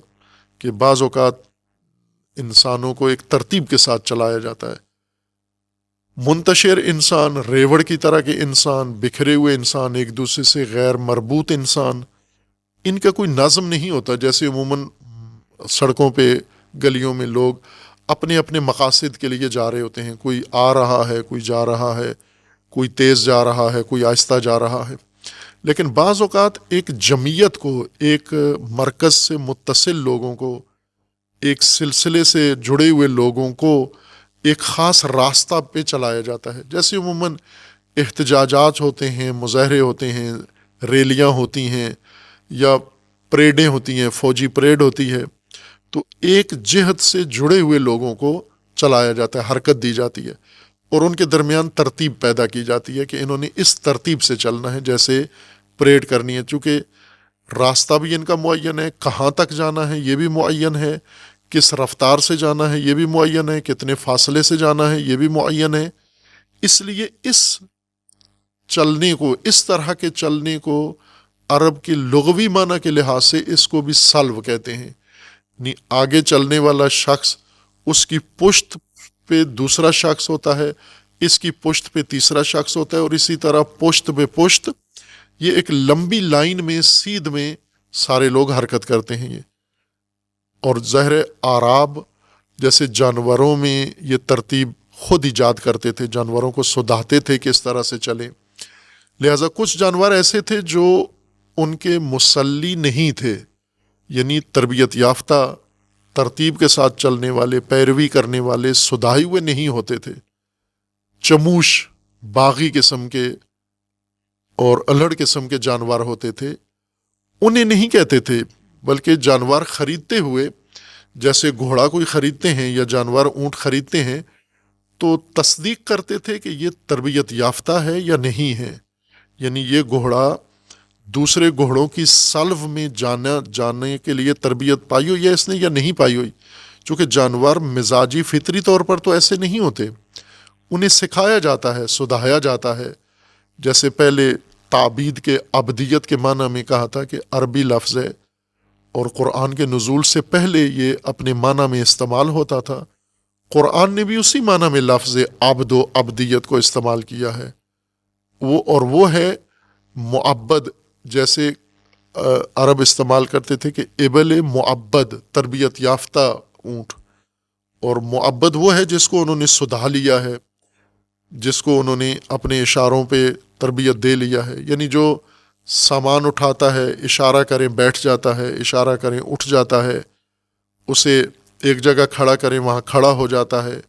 کہ بعض اوقات انسانوں کو ایک ترتیب کے ساتھ چلایا جاتا ہے۔ منتشر انسان، ریوڑ کی طرح کے انسان، بکھرے ہوئے انسان، ایک دوسرے سے غیر مربوط انسان، ان کا کوئی نظم نہیں ہوتا، جیسے عموماً سڑکوں پہ گلیوں میں لوگ اپنے اپنے مقاصد کے لیے جا رہے ہوتے ہیں، کوئی آ رہا ہے، کوئی جا رہا ہے، کوئی تیز جا رہا ہے، کوئی آہستہ جا رہا ہے، لیکن بعض اوقات ایک جمعیت کو، ایک مرکز سے متصل لوگوں کو، ایک سلسلے سے جڑے ہوئے لوگوں کو ایک خاص راستہ پہ چلایا جاتا ہے، جیسے عموماً احتجاجات ہوتے ہیں، مظاہرے ہوتے ہیں، ریلیاں ہوتی ہیں یا پریڈیں ہوتی ہیں، فوجی پریڈ ہوتی ہے، تو ایک جہت سے جڑے ہوئے لوگوں کو چلایا جاتا ہے، حرکت دی جاتی ہے اور ان کے درمیان ترتیب پیدا کی جاتی ہے کہ انہوں نے اس ترتیب سے چلنا ہے، جیسے پریڈ کرنی ہے، چونکہ راستہ بھی ان کا معین ہے، کہاں تک جانا ہے یہ بھی معین ہے، کس رفتار سے جانا ہے یہ بھی معین ہے، کتنے فاصلے سے جانا ہے یہ بھی معین ہے، اس لیے اس چلنے کو، اس طرح کے چلنے کو عرب کے لغوی معنی کے لحاظ سے اس کو بھی سلو کہتے ہیں، یعنی آگے چلنے والا شخص، اس کی پشت پہ دوسرا شخص ہوتا ہے، اس کی پشت پہ تیسرا شخص ہوتا ہے، اور اسی طرح پشت پہ پشت، یہ ایک لمبی لائن میں سیدھ میں سارے لوگ حرکت کرتے ہیں یہ۔ اور ظاہر آراب جیسے جانوروں میں یہ ترتیب خود ایجاد کرتے تھے، جانوروں کو سدھاتے تھے کہ اس طرح سے چلیں، لہٰذا کچھ جانور ایسے تھے جو ان کے مسلی نہیں تھے، یعنی تربیت یافتہ، ترتیب کے ساتھ چلنے والے، پیروی کرنے والے، سدھائے ہوئے نہیں ہوتے تھے، چموش، باغی قسم کے اور الڑ قسم کے جانور ہوتے تھے، انہیں نہیں کہتے تھے، بلکہ جانور خریدتے ہوئے، جیسے گھوڑا کوئی خریدتے ہیں یا جانور اونٹ خریدتے ہیں تو تصدیق کرتے تھے کہ یہ تربیت یافتہ ہے یا نہیں ہے، یعنی یہ گھوڑا دوسرے گھوڑوں کی سلو میں جانے کے لیے تربیت پائی ہوئی ہے اس نے یا نہیں پائی ہوئی، چونکہ جانور مزاجی فطری طور پر تو ایسے نہیں ہوتے، انہیں سکھایا جاتا ہے، سدھایا جاتا ہے، جیسے پہلے تعبید کے عبدیت کے معنی میں کہا تھا کہ عربی لفظ ہے اور قرآن کے نزول سے پہلے یہ اپنے معنی میں استعمال ہوتا تھا، قرآن نے بھی اسی معنی میں لفظ عبد و عبدیت کو استعمال کیا ہے، وہ ہے معبد، جیسے عرب استعمال کرتے تھے کہ ابل معبد، تربیت یافتہ اونٹ، اور معبد وہ ہے جس کو انہوں نے سدھا لیا ہے، جس کو انہوں نے اپنے اشاروں پہ تربیت دے لیا ہے، یعنی جو سامان اٹھاتا ہے، اشارہ کریں بیٹھ جاتا ہے، اشارہ کریں اٹھ جاتا ہے، اسے ایک جگہ کھڑا کریں وہاں کھڑا ہو جاتا ہے،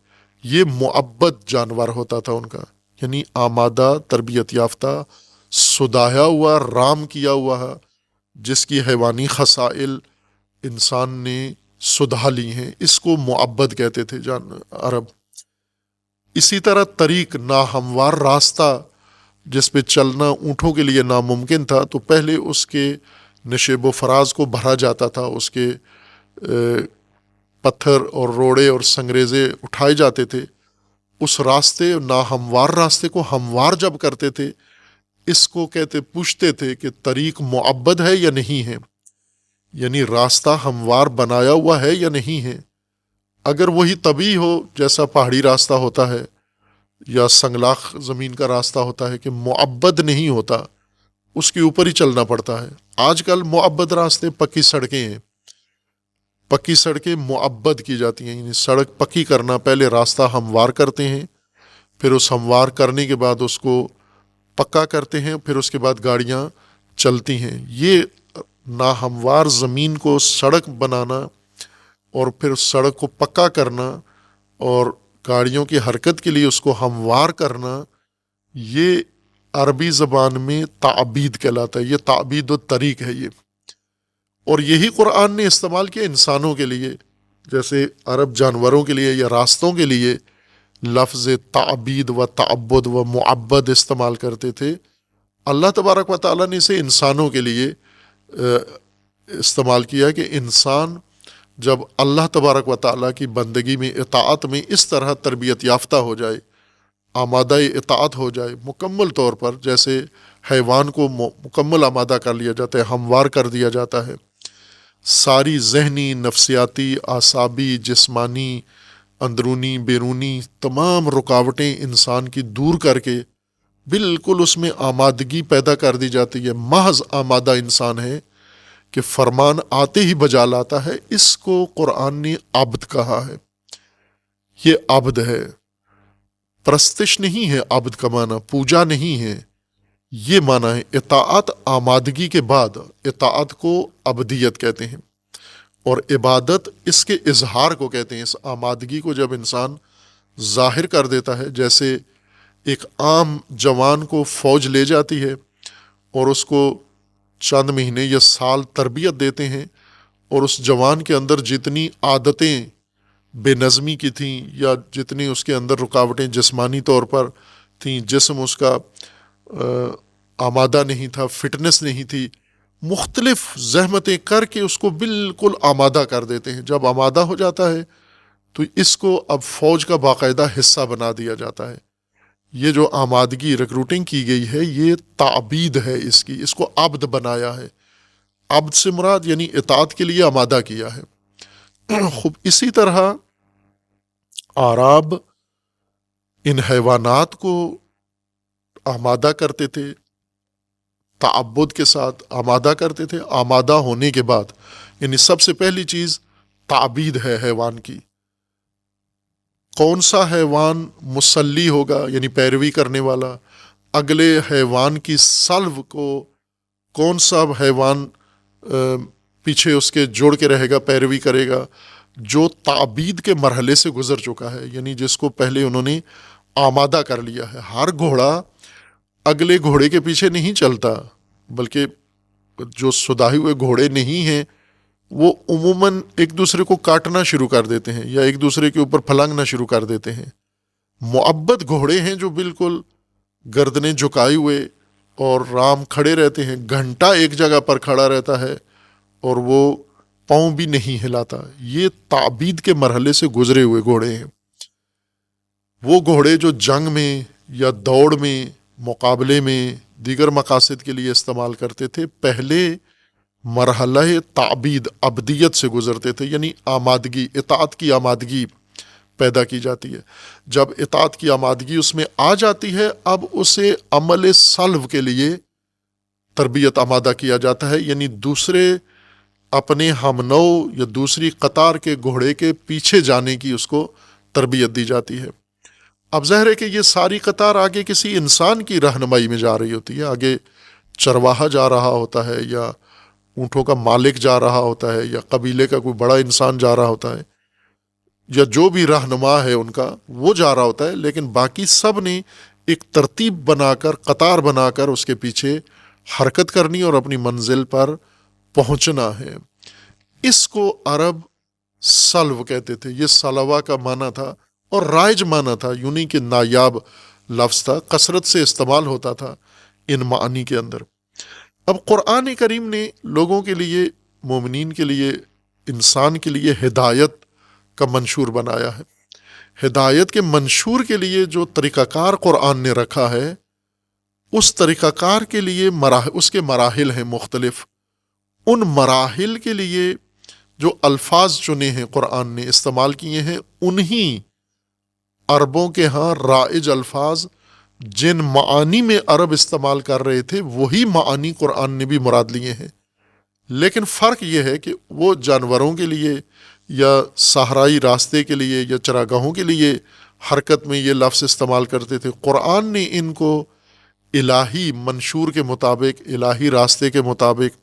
یہ معبد جانور ہوتا تھا ان کا، یعنی آمادہ، تربیت یافتہ، سدھایا ہوا، رام کیا ہوا، جس کی حیوانی خصائل انسان نے سدھا لی ہیں، اس کو معبد کہتے تھے عرب۔ اسی طرح طریق، ناہموار راستہ جس پہ چلنا اونٹوں کے لیے ناممکن تھا، تو پہلے اس کے نشیب و فراز کو بھرا جاتا تھا، اس کے پتھر اور روڑے اور سنگریزے اٹھائے جاتے تھے، اس راستے، ناہموار راستے کو ہموار جب کرتے تھے، اس کو پوچھتے تھے کہ طریق معبد ہے یا نہیں ہے، یعنی راستہ ہموار بنایا ہوا ہے یا نہیں ہے، اگر وہی طبیعی ہو جیسا پہاڑی راستہ ہوتا ہے یا سنگلاخ زمین کا راستہ ہوتا ہے کہ معبد نہیں ہوتا، اس کے اوپر ہی چلنا پڑتا ہے۔ آج کل معبد راستے پکی سڑکیں ہیں، پکی سڑکیں معبد کی جاتی ہیں، یعنی سڑک پکی کرنا، پہلے راستہ ہموار کرتے ہیں، پھر اس ہموار کرنے کے بعد اس کو پکا کرتے ہیں، پھر اس کے بعد گاڑیاں چلتی ہیں۔ یہ ناہموار زمین کو سڑک بنانا اور پھر اس سڑک کو پکا کرنا اور گاڑیوں کی حرکت کے لیے اس کو ہموار کرنا، یہ عربی زبان میں تعبید کہلاتا ہے، یہ تعبید و طریق ہے یہ، اور یہی قرآن نے استعمال کیا انسانوں کے لیے، جیسے عرب جانوروں کے لیے یا راستوں کے لیے لفظ تعبید و تعبد و معبد استعمال کرتے تھے، اللہ تبارک و تعالیٰ نے اسے انسانوں کے لیے استعمال کیا کہ انسان جب اللہ تبارک و تعالیٰ کی بندگی میں، اطاعت میں اس طرح تربیت یافتہ ہو جائے، آمادہ اطاعت ہو جائے مکمل طور پر، جیسے حیوان کو مکمل آمادہ کر لیا جاتا ہے، ہموار کر دیا جاتا ہے، ساری ذہنی، نفسیاتی، اعصابی، جسمانی، اندرونی، بیرونی تمام رکاوٹیں انسان کی دور کر کے بالکل اس میں آمادگی پیدا کر دی جاتی ہے، محض آمادہ انسان ہے کہ فرمان آتے ہی بجا لاتا ہے، اس کو قرآن نے عبد کہا ہے۔ یہ عبد ہے، پرستش نہیں ہے، عبد کا معنی پوجا نہیں ہے، یہ معنی ہے اطاعت آمادگی کے بعد، اطاعت کو عبدیت کہتے ہیں، اور عبادت اس کے اظہار کو کہتے ہیں۔ اس آمادگی کو جب انسان ظاہر کر دیتا ہے، جیسے ایک عام جوان کو فوج لے جاتی ہے اور اس کو چند مہینے یا سال تربیت دیتے ہیں، اور اس جوان کے اندر جتنی عادتیں بے نظمی کی تھیں یا جتنی اس کے اندر رکاوٹیں جسمانی طور پر تھیں، جسم اس کا آمادہ نہیں تھا، فٹنس نہیں تھی، مختلف زحمتیں کر کے اس کو بالکل آمادہ کر دیتے ہیں۔ جب آمادہ ہو جاتا ہے تو اس کو اب فوج کا باقاعدہ حصہ بنا دیا جاتا ہے۔ یہ جو آمادگی ریکروٹنگ کی گئی ہے، یہ تعبید ہے، اس کو عبد بنایا ہے۔ عبد سے مراد یعنی اطاعت کے لیے آمادہ کیا ہے۔ خوب اسی طرح اعراب ان حیوانات کو آمادہ کرتے تھے، تعبد کے ساتھ آمادہ کرتے تھے۔ آمادہ ہونے کے بعد یعنی سب سے پہلی چیز تعبید ہے حیوان کی۔ کون سا حیوان مسلی ہوگا یعنی پیروی کرنے والا، اگلے حیوان کی سلب کو کون سا حیوان پیچھے اس کے جوڑ کے رہے گا، پیروی کرے گا، جو تعبید کے مرحلے سے گزر چکا ہے، یعنی جس کو پہلے انہوں نے آمادہ کر لیا ہے۔ ہر گھوڑا اگلے گھوڑے کے پیچھے نہیں چلتا، بلکہ جو سدھائے ہوئے گھوڑے نہیں ہیں وہ عموماً ایک دوسرے کو کاٹنا شروع کر دیتے ہیں یا ایک دوسرے کے اوپر پھلانگنا شروع کر دیتے ہیں۔ معبد گھوڑے ہیں جو بالکل گردنیں جھکائے ہوئے اور رام کھڑے رہتے ہیں، گھنٹہ ایک جگہ پر کھڑا رہتا ہے اور وہ پاؤں بھی نہیں ہلاتا۔ یہ تعبید کے مرحلے سے گزرے ہوئے گھوڑے ہیں۔ وہ گھوڑے جو جنگ میں یا دوڑ میں، مقابلے میں، دیگر مقاصد کے لیے استعمال کرتے تھے، پہلے مرحلہ تعبید عبدیت سے گزرتے تھے، یعنی آمادگی، اطاعت کی آمادگی پیدا کی جاتی ہے۔ جب اطاعت کی آمادگی اس میں آ جاتی ہے، اب اسے عمل سلب کے لیے تربیت آمادہ کیا جاتا ہے، یعنی دوسرے اپنے ہم نو یا دوسری قطار کے گھوڑے کے پیچھے جانے کی اس کو تربیت دی جاتی ہے۔ اب ظاہر ہے کہ یہ ساری قطار آگے کسی انسان کی رہنمائی میں جا رہی ہوتی ہے، آگے چرواہا جا رہا ہوتا ہے یا اونٹوں کا مالک جا رہا ہوتا ہے یا قبیلے کا کوئی بڑا انسان جا رہا ہوتا ہے یا جو بھی رہنما ہے ان کا وہ جا رہا ہوتا ہے، لیکن باقی سب نے ایک ترتیب بنا کر، قطار بنا کر اس کے پیچھے حرکت کرنی اور اپنی منزل پر پہنچنا ہے۔ اس کو عرب سلو کہتے تھے۔ یہ سلوا کا معنی تھا اور رائج معنی تھا، یوں نہیں کہ نایاب لفظ تھا، کثرت سے استعمال ہوتا تھا ان معانی کے اندر۔ اب قرآن کریم نے لوگوں کے لیے، مومنین کے لیے، انسان کے لیے ہدایت کا منشور بنایا ہے۔ ہدایت کے منشور کے لیے جو طریقہ کار قرآن نے رکھا ہے، اس طریقہ کار کے لیے اس کے مراحل ہیں مختلف۔ ان مراحل کے لیے جو الفاظ چنے ہیں قرآن نے، استعمال کیے ہیں، انہی عربوں کے ہاں رائج الفاظ جن معانی میں عرب استعمال کر رہے تھے، وہی معانی قرآن نے بھی مراد لیے ہیں۔ لیکن فرق یہ ہے کہ وہ جانوروں کے لیے یا صحرائی راستے کے لیے یا چراگاہوں کے لیے حرکت میں یہ لفظ استعمال کرتے تھے، قرآن نے ان کو الہی منشور کے مطابق، الہی راستے کے مطابق،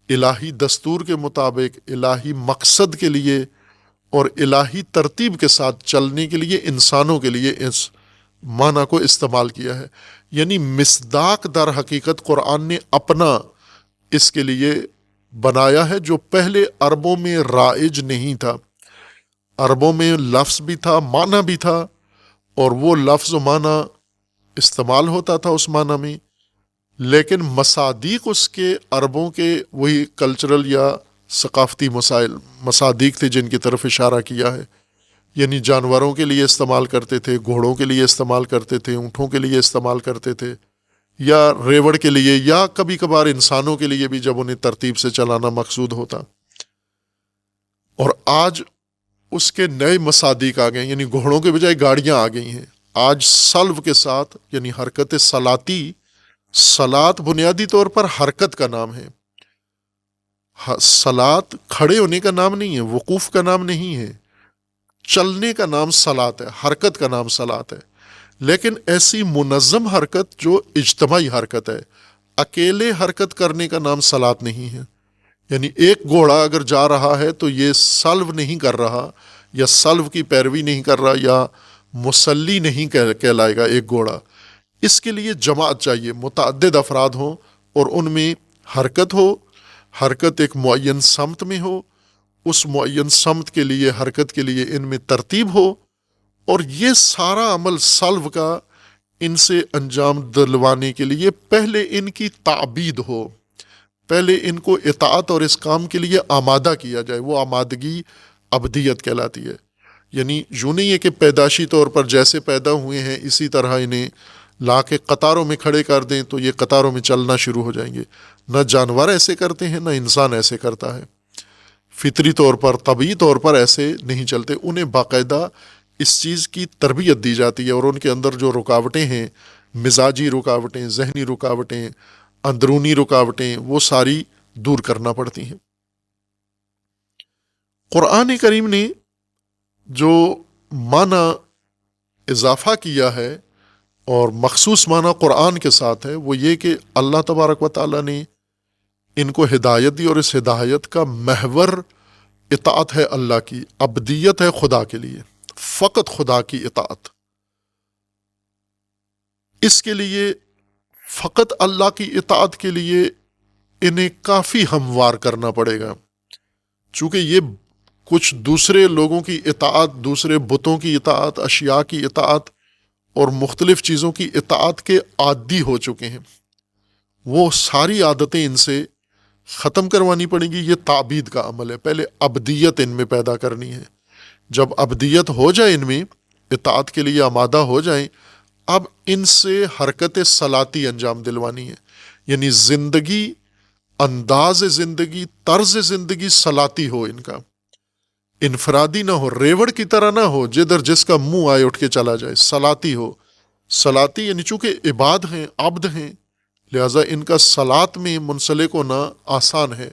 الہی دستور کے مطابق، الہی مقصد کے لیے اور الہی ترتیب کے ساتھ چلنے کے لیے انسانوں کے لیے اس معنی کو استعمال کیا ہے۔ یعنی مصداق در حقیقت قرآن نے اپنا اس کے لیے بنایا ہے، جو پہلے عربوں میں رائج نہیں تھا۔ عربوں میں لفظ بھی تھا، معنی بھی تھا، اور وہ لفظ و معنی استعمال ہوتا تھا اس معنی میں، لیکن مصادیق اس کے عربوں کے وہی کلچرل یا ثقافتی مصادیق تھے جن کی طرف اشارہ کیا ہے، یعنی جانوروں کے لیے استعمال کرتے تھے، گھوڑوں کے لیے استعمال کرتے تھے، اونٹوں کے لیے استعمال کرتے تھے، یا ریوڑ کے لیے، یا کبھی کبھار انسانوں کے لیے بھی جب انہیں ترتیب سے چلانا مقصود ہوتا۔ اور آج اس کے نئے مصادیق آ گئے، یعنی گھوڑوں کے بجائے گاڑیاں آ گئی ہیں۔ آج سلو کے ساتھ یعنی حرکت صلاتی، صلات بنیادی طور پر حرکت کا نام ہے، صلات کھڑے ہونے کا نام نہیں ہے، وقوف کا نام نہیں ہے، چلنے کا نام صلات ہے، حرکت کا نام صلات ہے۔ لیکن ایسی منظم حرکت جو اجتماعی حرکت ہے، اکیلے حرکت کرنے کا نام صلات نہیں ہے۔ یعنی ایک گھوڑا اگر جا رہا ہے تو یہ سلو نہیں کر رہا، یا سلو کی پیروی نہیں کر رہا، یا مسلی نہیں کہلائے گا ایک گھوڑا۔ اس کے لیے جماعت چاہیے، متعدد افراد ہوں اور ان میں حرکت ہو، حرکت ایک معین سمت میں ہو، اس معین سمت کے لیے، حرکت کے لیے ان میں ترتیب ہو، اور یہ سارا عمل سلو کا ان سے انجام دلوانے کے لیے پہلے ان کی تعبید ہو، پہلے ان کو اطاعت اور اس کام کے لیے آمادہ کیا جائے۔ وہ آمادگی عبدیت کہلاتی ہے۔ یعنی یوں نہیں ہے کہ پیدائشی طور پر جیسے پیدا ہوئے ہیں اسی طرح انہیں لا کے قطاروں میں کھڑے کر دیں تو یہ قطاروں میں چلنا شروع ہو جائیں گے۔ نہ جانور ایسے کرتے ہیں، نہ انسان ایسے کرتا ہے، فطری طور پر، طبعی طور پر ایسے نہیں چلتے۔ انہیں باقاعدہ اس چیز کی تربیت دی جاتی ہے، اور ان کے اندر جو رکاوٹیں ہیں، مزاجی رکاوٹیں، ذہنی رکاوٹیں، اندرونی رکاوٹیں، وہ ساری دور کرنا پڑتی ہیں۔ قرآن کریم نے جو معنی اضافہ کیا ہے اور مخصوص معنی قرآن کے ساتھ ہے، وہ یہ کہ اللہ تبارک و تعالیٰ نے ان کو ہدایت دی، اور اس ہدایت کا محور اطاعت ہے اللہ کی، عبدیت ہے خدا کے لیے، فقط خدا کی اطاعت۔ اس کے لیے فقط اللہ کی اطاعت کے لیے انہیں کافی ہموار کرنا پڑے گا، چونکہ یہ کچھ دوسرے لوگوں کی اطاعت، دوسرے بتوں کی اطاعت، اشیاء کی اطاعت اور مختلف چیزوں کی اطاعت کے عادی ہو چکے ہیں۔ وہ ساری عادتیں ان سے ختم کروانی پڑیں گی۔ یہ تعبید کا عمل ہے، پہلے عبدیت ان میں پیدا کرنی ہے۔ جب عبدیت ہو جائے، ان میں اطاعت کے لیے آمادہ ہو جائیں، اب ان سے حرکت صلاتی انجام دلوانی ہے، یعنی زندگی، انداز زندگی، طرز زندگی صلاتی ہو، ان کا انفرادی نہ ہو، ریوڑ کی طرح نہ ہو جدھر جس کا منہ آئے اٹھ کے چلا جائے، صلاتی ہو۔ صلاتی یعنی چونکہ عباد ہیں، عبد ہیں، لہٰذا ان کا صلات میں منسلک ہونا آسان ہے۔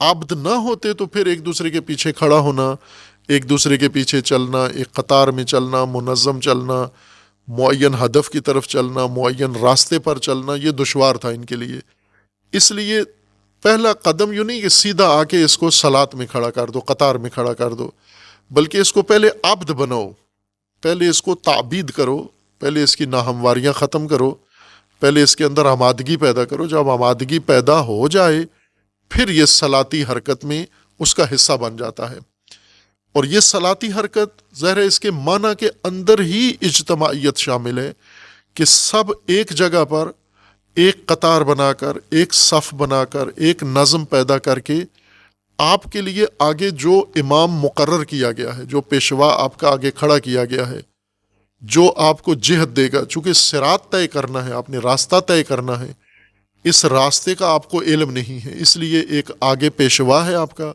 عبد نہ ہوتے تو پھر ایک دوسرے کے پیچھے کھڑا ہونا، ایک دوسرے کے پیچھے چلنا، ایک قطار میں چلنا، منظم چلنا، معین ہدف کی طرف چلنا، معین راستے پر چلنا، یہ دشوار تھا ان کے لیے۔ اس لیے پہلا قدم یوں نہیں کہ سیدھا آ کے اس کو صلات میں کھڑا کر دو، قطار میں کھڑا کر دو، بلکہ اس کو پہلے عبد بناؤ، پہلے اس کو تعبید کرو، پہلے اس کی ناہمواریاں ختم کرو، پہلے اس کے اندر آمادگی پیدا کرو۔ جب آمادگی پیدا ہو جائے پھر یہ صلاتی حرکت میں اس کا حصہ بن جاتا ہے۔ اور یہ صلاتی حرکت ظاہر ہے اس کے معنی کے اندر ہی اجتماعیت شامل ہے، کہ سب ایک جگہ پر ایک قطار بنا کر، ایک صف بنا کر، ایک نظم پیدا کر کے آپ کے لیے آگے جو امام مقرر کیا گیا ہے، جو پیشوا آپ کا آگے کھڑا کیا گیا ہے، جو آپ کو جہت دے گا، چونکہ صراط طے کرنا ہے، آپ نے راستہ طے کرنا ہے، اس راستے کا آپ کو علم نہیں ہے، اس لیے ایک آگے پیشوا ہے آپ کا،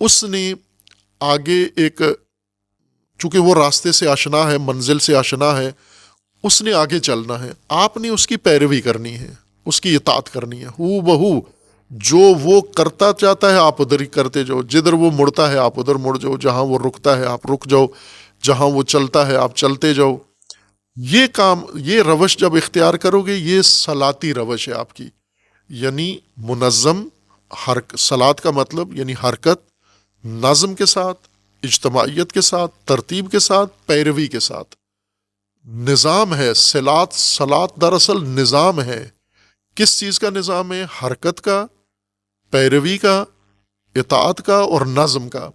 اس نے آگے ایک، چونکہ وہ راستے سے آشنا ہے، منزل سے آشنا ہے، اس نے آگے چلنا ہے، آپ نے اس کی پیروی کرنی ہے، اس کی اطاعت کرنی ہے، ہو بہو جو وہ کرتا چاہتا ہے آپ ادھر ہی کرتے جاؤ، جدھر وہ مڑتا ہے آپ ادھر مڑ جاؤ، جہاں وہ رکتا ہے آپ رک جاؤ، جہاں وہ چلتا ہے آپ چلتے جاؤ۔ یہ کام، یہ روش جب اختیار کرو گے، یہ صلاتی روش ہے آپ کی، یعنی منظم صلات کا مطلب یعنی حرکت نظم کے ساتھ، اجتماعیت کے ساتھ، ترتیب کے ساتھ، پیروی کے ساتھ۔ نظام ہے صلات دراصل نظام ہے۔ کس چیز کا نظام ہے؟ حرکت کا، پیروی کا، اطاعت کا اور نظم کا،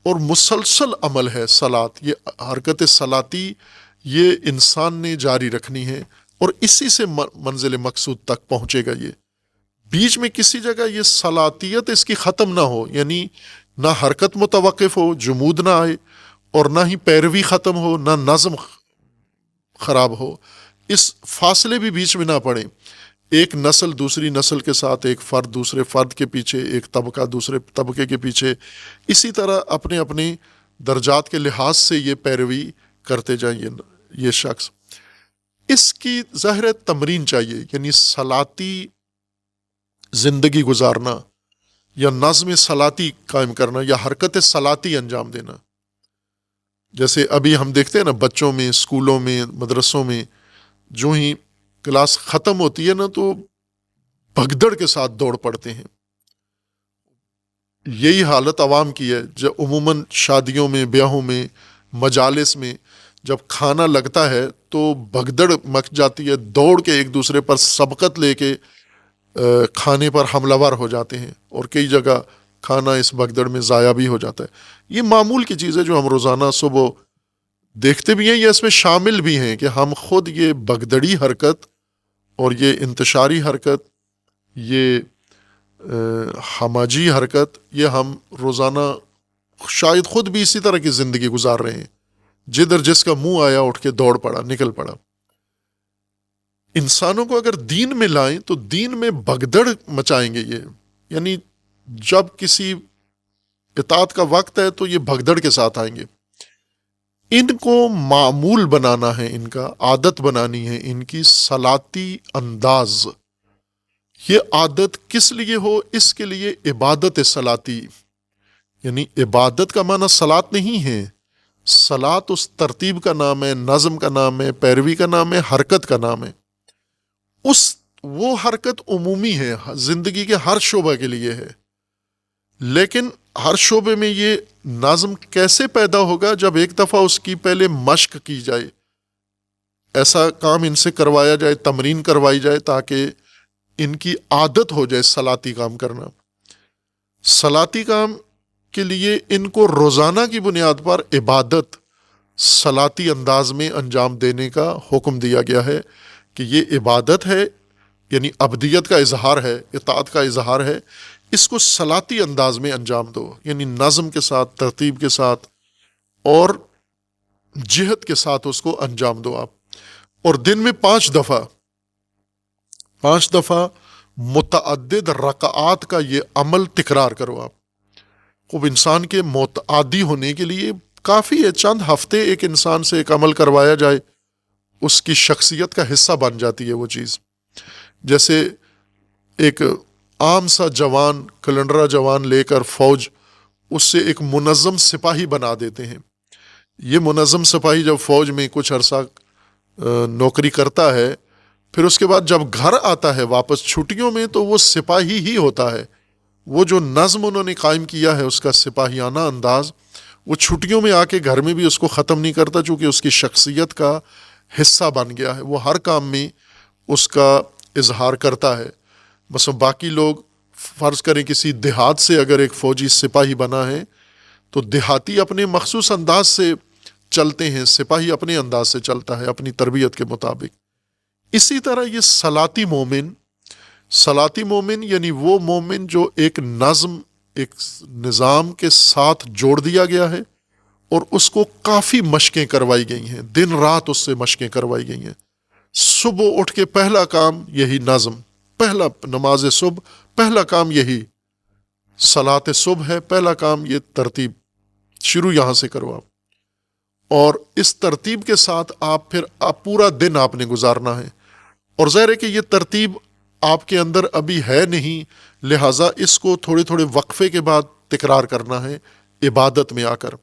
اور مسلسل عمل ہے صلات۔ یہ حرکت صلاتی یہ انسان نے جاری رکھنی ہے، اور اسی سے منزل مقصود تک پہنچے گا۔ یہ بیچ میں کسی جگہ یہ صلاحیت اس کی ختم نہ ہو، یعنی نہ حرکت متوقف ہو، جمود نہ آئے، اور نہ ہی پیروی ختم ہو، نہ نظم خراب ہو، اس فاصلے بھی بیچ میں نہ پڑے، ایک نسل دوسری نسل کے ساتھ، ایک فرد دوسرے فرد کے پیچھے، ایک طبقہ دوسرے طبقے کے پیچھے، اسی طرح اپنے اپنے درجات کے لحاظ سے یہ پیروی کرتے جائیں یہ شخص۔ اس کی ظاہر تمرین چاہیے، یعنی صلاتی زندگی گزارنا، یا نظم صلاتی قائم کرنا، یا حرکت صلاتی انجام دینا۔ جیسے ابھی ہم دیکھتے ہیں نا، بچوں میں، اسکولوں میں، مدرسوں میں، جو ہی کلاس ختم ہوتی ہے نا تو بھگدڑ کے ساتھ دوڑ پڑتے ہیں۔ یہی حالت عوام کی ہے، جب عموماً شادیوں میں، بیاہوں میں، مجالس میں جب کھانا لگتا ہے تو بھگدڑ مچ جاتی ہے، دوڑ کے ایک دوسرے پر سبقت لے کے کھانے پر حملہ ور ہو جاتے ہیں، اور کئی جگہ کھانا اس بھگدڑ میں ضائع بھی ہو جاتا ہے۔ یہ معمول کی چیز ہے جو ہم روزانہ صبح دیکھتے بھی ہیں، یہ اس میں شامل بھی ہیں کہ ہم خود یہ بھگدڑی حرکت اور یہ انتشاری حرکت، یہ ہماجی حرکت، یہ ہم روزانہ شاید خود بھی اسی طرح کی زندگی گزار رہے ہیں، جدھر جس کا منہ آیا اٹھ کے دوڑ پڑا، نکل پڑا۔ انسانوں کو اگر دین میں لائیں تو دین میں بھگدڑ مچائیں گے یہ، یعنی جب کسی اطاعت کا وقت ہے تو یہ بھگدڑ کے ساتھ آئیں گے۔ ان کو معمول بنانا ہے، ان کا عادت بنانی ہے، ان کی صلاتی انداز۔ یہ عادت کس لیے ہو؟ اس کے لیے عبادت صلاتی، یعنی عبادت کا معنی صلاۃ نہیں ہے، صلاۃ اس ترتیب کا نام ہے، نظم کا نام ہے، پیروی کا نام ہے، حرکت کا نام ہے۔ وہ حرکت عمومی ہے، زندگی کے ہر شعبہ کے لیے ہے، لیکن ہر شعبے میں یہ نظم کیسے پیدا ہوگا؟ جب ایک دفعہ اس کی پہلے مشق کی جائے، ایسا کام ان سے کروایا جائے، تمرین کروائی جائے، تاکہ ان کی عادت ہو جائے صلاتی کام کرنا۔ صلاتی کام کے لیے ان کو روزانہ کی بنیاد پر عبادت صلاتی انداز میں انجام دینے کا حکم دیا گیا ہے، کہ یہ عبادت ہے، یعنی عبدیت کا اظہار ہے، اطاعت کا اظہار ہے، اس کو صلاتی انداز میں انجام دو، یعنی نظم کے ساتھ، ترتیب کے ساتھ اور جہت کے ساتھ اس کو انجام دو آپ۔ اور دن میں 5 دفعہ متعدد رکعات کا یہ عمل تکرار کرو آپ۔ خوب انسان کے متعادی ہونے کے لیے کافی ہے، چند ہفتے ایک انسان سے ایک عمل کروایا جائے، اس کی شخصیت کا حصہ بن جاتی ہے وہ چیز۔ جیسے ایک عام سا جوان، کلنڈرا جوان لے کر فوج اس سے ایک منظم سپاہی بنا دیتے ہیں۔ یہ منظم سپاہی جب فوج میں کچھ عرصہ نوکری کرتا ہے، پھر اس کے بعد جب گھر آتا ہے واپس چھٹیوں میں، تو وہ سپاہی ہی ہوتا ہے۔ وہ جو نظم انہوں نے قائم کیا ہے، اس کا سپاہیانہ انداز، وہ چھٹیوں میں آ کے گھر میں بھی اس کو ختم نہیں کرتا، چونکہ اس کی شخصیت کا حصہ بن گیا ہے، وہ ہر کام میں اس کا اظہار کرتا ہے۔ مثلا باقی لوگ فرض کریں کسی دیہات سے اگر ایک فوجی سپاہی بنا ہے، تو دیہاتی اپنے مخصوص انداز سے چلتے ہیں، سپاہی اپنے انداز سے چلتا ہے، اپنی تربیت کے مطابق۔ اسی طرح یہ صلاتی مومن یعنی وہ مومن جو ایک نظم، ایک نظام کے ساتھ جوڑ دیا گیا ہے، اور اس کو کافی مشقیں کروائی گئی ہیں، دن رات اس سے مشقیں کروائی گئی ہیں۔ صبح اٹھ کے پہلا کام یہی نظم، پہلا نماز صبح پہلا کام یہی صلاۃ صبح ہے، پہلا کام یہ ترتیب، شروع یہاں سے کرو آپ، اور اس ترتیب کے ساتھ آپ پھر پورا دن آپ نے گزارنا ہے۔ اور ظاہر ہے کہ یہ ترتیب آپ کے اندر ابھی ہے نہیں، لہٰذا اس کو تھوڑے تھوڑے وقفے کے بعد تکرار کرنا ہے عبادت میں آ کر۔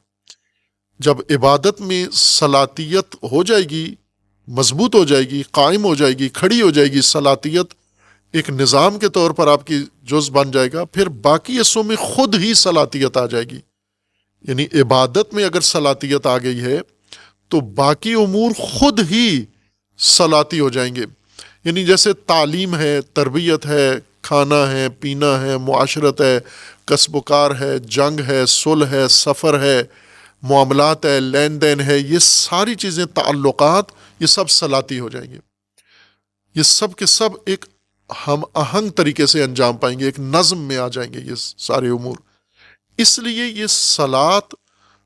جب عبادت میں صلاحیت ہو جائے گی، مضبوط ہو جائے گی، قائم ہو جائے گی، کھڑی ہو جائے گی، صلاحیت ایک نظام کے طور پر آپ کی جز بن جائے گا، پھر باقی حصوں میں خود ہی صلاحیت آ جائے گی۔ یعنی عبادت میں اگر صلاحیت آ گئی ہے تو باقی امور خود ہی صلاحی ہو جائیں گے۔ یعنی جیسے تعلیم ہے، تربیت ہے، کھانا ہے، پینا ہے، معاشرت ہے، کسب و کار ہے، جنگ ہے، صلح ہے، سفر ہے، معاملات ہے، لین دین ہے، یہ ساری چیزیں، تعلقات، یہ سب صلاتی ہو جائیں گے. یہ سب کے سب ایک ہم آہنگ طریقے سے انجام پائیں گے، ایک نظم میں آ جائیں گے یہ سارے امور. اس لیے یہ صلاۃ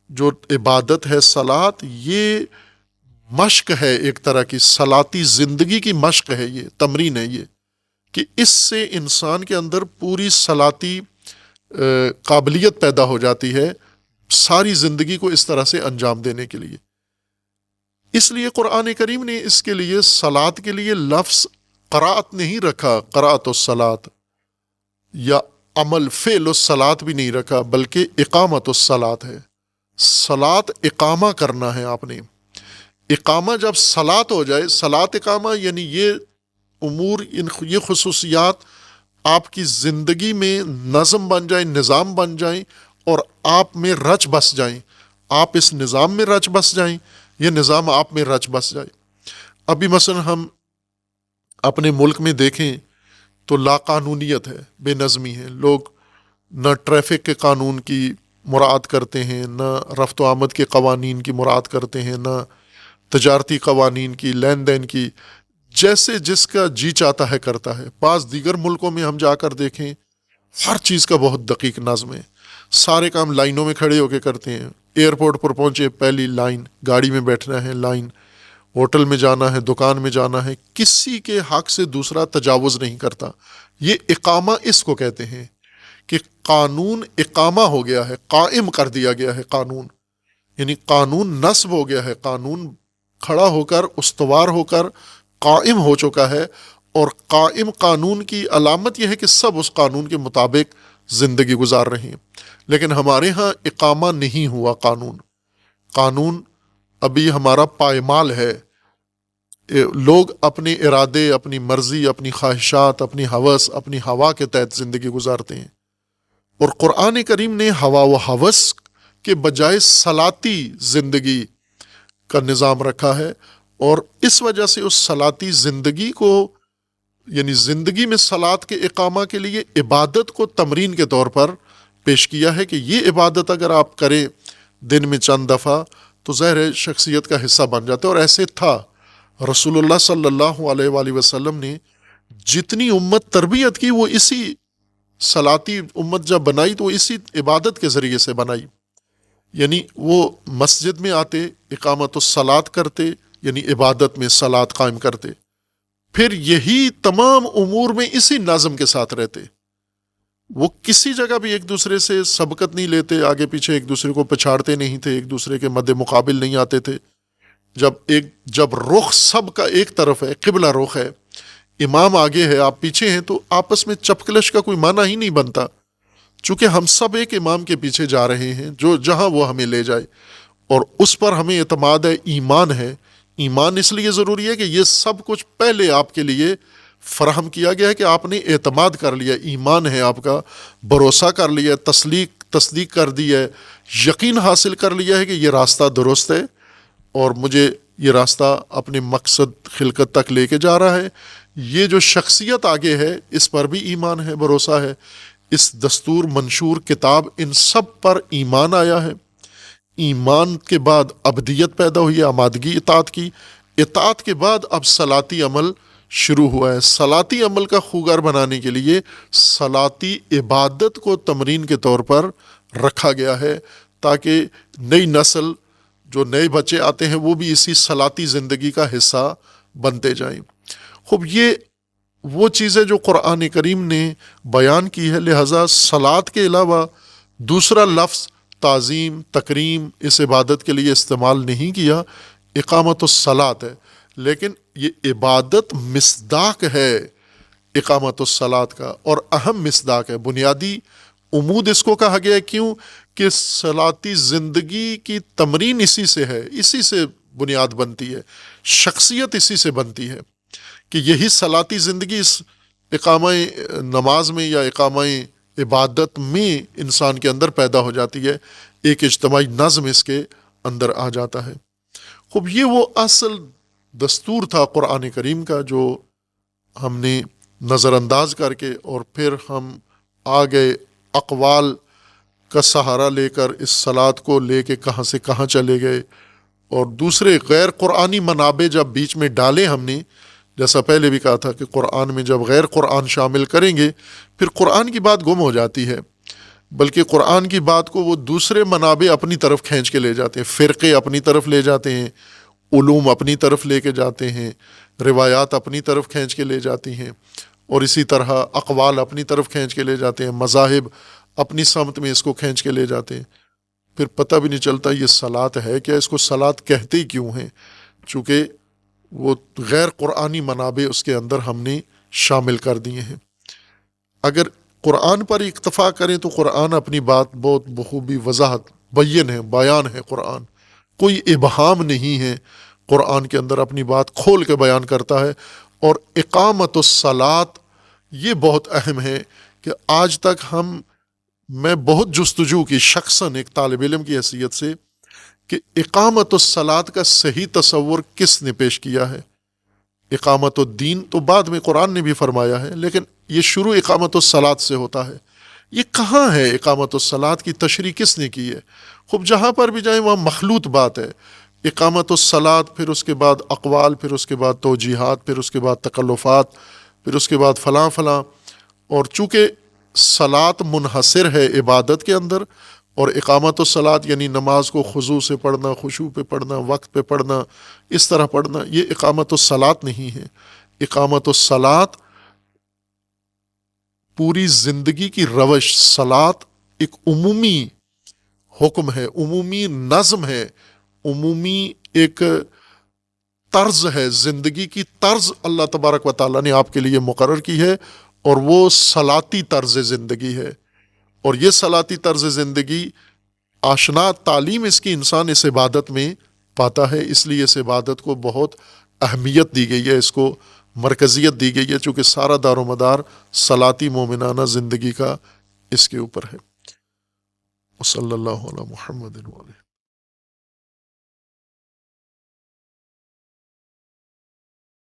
جو عبادت ہے، صلاۃ یہ مشق ہے، ایک طرح کی صلاتی زندگی کی مشق ہے، یہ تمرین ہے، یہ کہ اس سے انسان کے اندر پوری صلاتی قابلیت پیدا ہو جاتی ہے ساری زندگی کو اس طرح سے انجام دینے کے لیے. اس لیے قرآن کریم نے اس کے لیے صلاۃ کے لیے لفظ قرات نہیں رکھا، قرات الصلاۃ، یا عمل فعل الصلاۃ بھی نہیں رکھا، بلکہ اقامت الصلاۃ ہے. صلاۃ اقامہ کرنا ہے آپ نے. اقامہ جب صلاۃ ہو جائے، صلاۃ اقامہ یعنی یہ امور، یہ خصوصیات آپ کی زندگی میں نظم بن جائیں، نظام بن جائیں، اور آپ میں رچ بس جائیں. آپ اس نظام میں رچ بس جائیں، یہ نظام آپ میں رچ بس جائے. ابھی مثلا ہم اپنے ملک میں دیکھیں تو لا قانونیت ہے، بے نظمی ہے. لوگ نہ ٹریفک کے قانون کی مراعات کرتے ہیں، نہ رفت و آمد کے قوانین کی مراعات کرتے ہیں، نہ تجارتی قوانین کی، لین دین کی. جیسے جس کا جی چاہتا ہے کرتا ہے. بعض دیگر ملکوں میں ہم جا کر دیکھیں، ہر چیز کا بہت دقیق نظم ہے. سارے کام لائنوں میں کھڑے ہو کے کرتے ہیں. ایئرپورٹ پر پہنچے پہلی لائن، گاڑی میں بیٹھنا ہے لائن، ہوٹل میں جانا ہے، دکان میں جانا ہے. کسی کے حق سے دوسرا تجاوز نہیں کرتا. یہ اقامہ اس کو کہتے ہیں کہ قانون اقامہ ہو گیا ہے، قائم کر دیا گیا ہے قانون. یعنی قانون نصب ہو گیا ہے، قانون کھڑا ہو کر، استوار ہو کر قائم ہو چکا ہے. اور قائم قانون کی علامت یہ ہے کہ سب اس قانون کے مطابق زندگی گزار رہے ہیں. لیکن ہمارے ہاں اقامہ نہیں ہوا قانون ابھی ہمارا پائمال ہے. لوگ اپنے ارادے، اپنی مرضی، اپنی خواہشات، اپنی ہوس، اپنی ہوا کے تحت زندگی گزارتے ہیں. اور قرآن کریم نے ہوا و ہوس کے بجائے صلاتی زندگی کا نظام رکھا ہے. اور اس وجہ سے اس صلاتی زندگی کو، یعنی زندگی میں صلاۃ کے اقامہ کے لیے عبادت کو تمرین کے طور پر پیش کیا ہے کہ یہ عبادت اگر آپ کریں دن میں چند دفعہ تو ظاہر شخصیت کا حصہ بن جاتا ہے. اور ایسے تھا. رسول اللہ صلی اللہ علیہ وآلہ وسلم نے جتنی امت تربیت کی، وہ اسی صلاتی امت جب بنائی تو اسی عبادت کے ذریعے سے بنائی. یعنی وہ مسجد میں آتے، اقامت الصلاۃ کرتے، یعنی عبادت میں صلاۃ قائم کرتے، پھر یہی تمام امور میں اسی نظم کے ساتھ رہتے. وہ کسی جگہ بھی ایک دوسرے سے سبقت نہیں لیتے، آگے پیچھے ایک دوسرے کو پچھاڑتے نہیں تھے، ایک دوسرے کے مد مقابل نہیں آتے تھے. جب رخ سب کا ایک طرف ہے، قبلہ رخ ہے، امام آگے ہے، آپ پیچھے ہیں، تو آپس میں چپکلش کا کوئی معنی ہی نہیں بنتا. چونکہ ہم سب ایک امام کے پیچھے جا رہے ہیں جو جہاں وہ ہمیں لے جائے، اور اس پر ہمیں اعتماد ہے، ایمان ہے. ایمان اس لیے ضروری ہے کہ یہ سب کچھ پہلے آپ کے لیے فراہم کیا گیا ہے کہ آپ نے اعتماد کر لیا، ایمان ہے آپ کا، بھروسہ کر لیا، تصدیق کر دی ہے، یقین حاصل کر لیا ہے کہ یہ راستہ درست ہے اور مجھے یہ راستہ اپنے مقصد خلقت تک لے کے جا رہا ہے. یہ جو شخصیت آگے ہے اس پر بھی ایمان ہے، بھروسہ ہے. اس دستور، منشور، کتاب، ان سب پر ایمان آیا ہے. ایمان کے بعد عبدیت پیدا ہوئی ہے، آمادگی اطاعت کی. اطاعت کے بعد اب صلاتی عمل شروع ہوا ہے. صلاتی عمل کا خوگر بنانے کے لیے صلاتی عبادت کو تمرین کے طور پر رکھا گیا ہے تاکہ نئی نسل، جو نئے بچے آتے ہیں، وہ بھی اسی صلاتی زندگی کا حصہ بنتے جائیں. خوب یہ وہ چیزیں جو قرآن کریم نے بیان کی ہے، لہذا صلاۃ کے علاوہ دوسرا لفظ تعظیم، تکریم اس عبادت کے لیے استعمال نہیں کیا. اقامت الصلاۃ ہے، لیکن یہ عبادت مصداق ہے اقامت الصلاۃ کا، اور اہم مصداق ہے. بنیادی عمود اس کو کہا گیا ہے. کیوں؟ کہ صلاتی زندگی کی تمرین اسی سے ہے، اسی سے بنیاد بنتی ہے، شخصیت اسی سے بنتی ہے کہ یہی صلاتی زندگی اس اقامہ نماز میں یا اقامہ عبادت میں انسان کے اندر پیدا ہو جاتی ہے. ایک اجتماعی نظم اس کے اندر آ جاتا ہے. خوب یہ وہ اصل دستور تھا قرآن کریم کا جو ہم نے نظر انداز کر کے، اور پھر ہم آ گئے اقوال کا سہارا لے کر اس صلات کو لے کے کہاں سے کہاں چلے گئے، اور دوسرے غیر قرآنی منابع جب بیچ میں ڈالے ہم نے، جیسا پہلے بھی کہا تھا کہ قرآن میں جب غیر قرآن شامل کریں گے پھر قرآن کی بات گم ہو جاتی ہے، بلکہ قرآن کی بات کو وہ دوسرے منابع اپنی طرف کھینچ کے لے جاتے ہیں، فرقے اپنی طرف لے جاتے ہیں، علوم اپنی طرف لے کے جاتے ہیں، روایات اپنی طرف کھینچ کے لے جاتی ہیں، اور اسی طرح اقوال اپنی طرف کھینچ کے لے جاتے ہیں، مذاہب اپنی سمت میں اس کو کھینچ کے لے جاتے ہیں، پھر پتہ بھی نہیں چلتا یہ صلات ہے کیا، اس کو صلات کہتے ہی کیوں ہیں، چونکہ وہ غیر قرآنی منابع اس کے اندر ہم نے شامل کر دیے ہیں۔ اگر قرآن پر اکتفا کریں تو قرآن اپنی بات بہت بخوبی وضاحت بین ہے، بیان ہے، قرآن کوئی ابہام نہیں ہے، قرآن کے اندر اپنی بات کھول کے بیان کرتا ہے۔ اور اقامت الصلاۃ یہ بہت اہم ہے کہ آج تک میں بہت جستجو کی شخصاً ایک طالب علم کی حیثیت سے کہ اقامت الصلاۃ کا صحیح تصور کس نے پیش کیا ہے۔ اقامت الدین تو بعد میں قرآن نے بھی فرمایا ہے، لیکن یہ شروع اقامت الصلاۃ سے ہوتا ہے۔ یہ کہاں ہے اقامت الصلاۃ کی تشریح کس نے کی ہے؟ خوب جہاں پر بھی جائیں وہاں مخلوط بات ہے، اقامت الصلاۃ، پھر اس کے بعد اقوال، پھر اس کے بعد توجیحات، پھر اس کے بعد تکلفات، پھر اس کے بعد فلاں فلاں۔ اور چونکہ صلاۃ منحصر ہے عبادت کے اندر، اور اقامت الصلاۃ یعنی نماز کو خضوع سے پڑھنا، خشوع پہ پڑھنا، وقت پہ پڑھنا، اس طرح پڑھنا، یہ اقامت الصلاۃ نہیں ہے۔ اقامت الصلاۃ پوری زندگی کی روش، صلاۃ ایک عمومی حکم ہے، عمومی نظم ہے، عمومی ایک طرز ہے، زندگی کی طرز اللہ تبارک و تعالیٰ نے آپ کے لیے مقرر کی ہے، اور وہ صلاتی طرز زندگی ہے۔ اور یہ صلاتی طرز زندگی آشنا تعلیم اس کی انسان اس عبادت میں پاتا ہے، اس لیے اس عبادت کو بہت اہمیت دی گئی ہے، اس کو مرکزیت دی گئی ہے، چونکہ سارا دار و مدار صلاتی مومنانہ زندگی کا اس کے اوپر ہے۔ وصلی اللہ علی محمد وعلیہ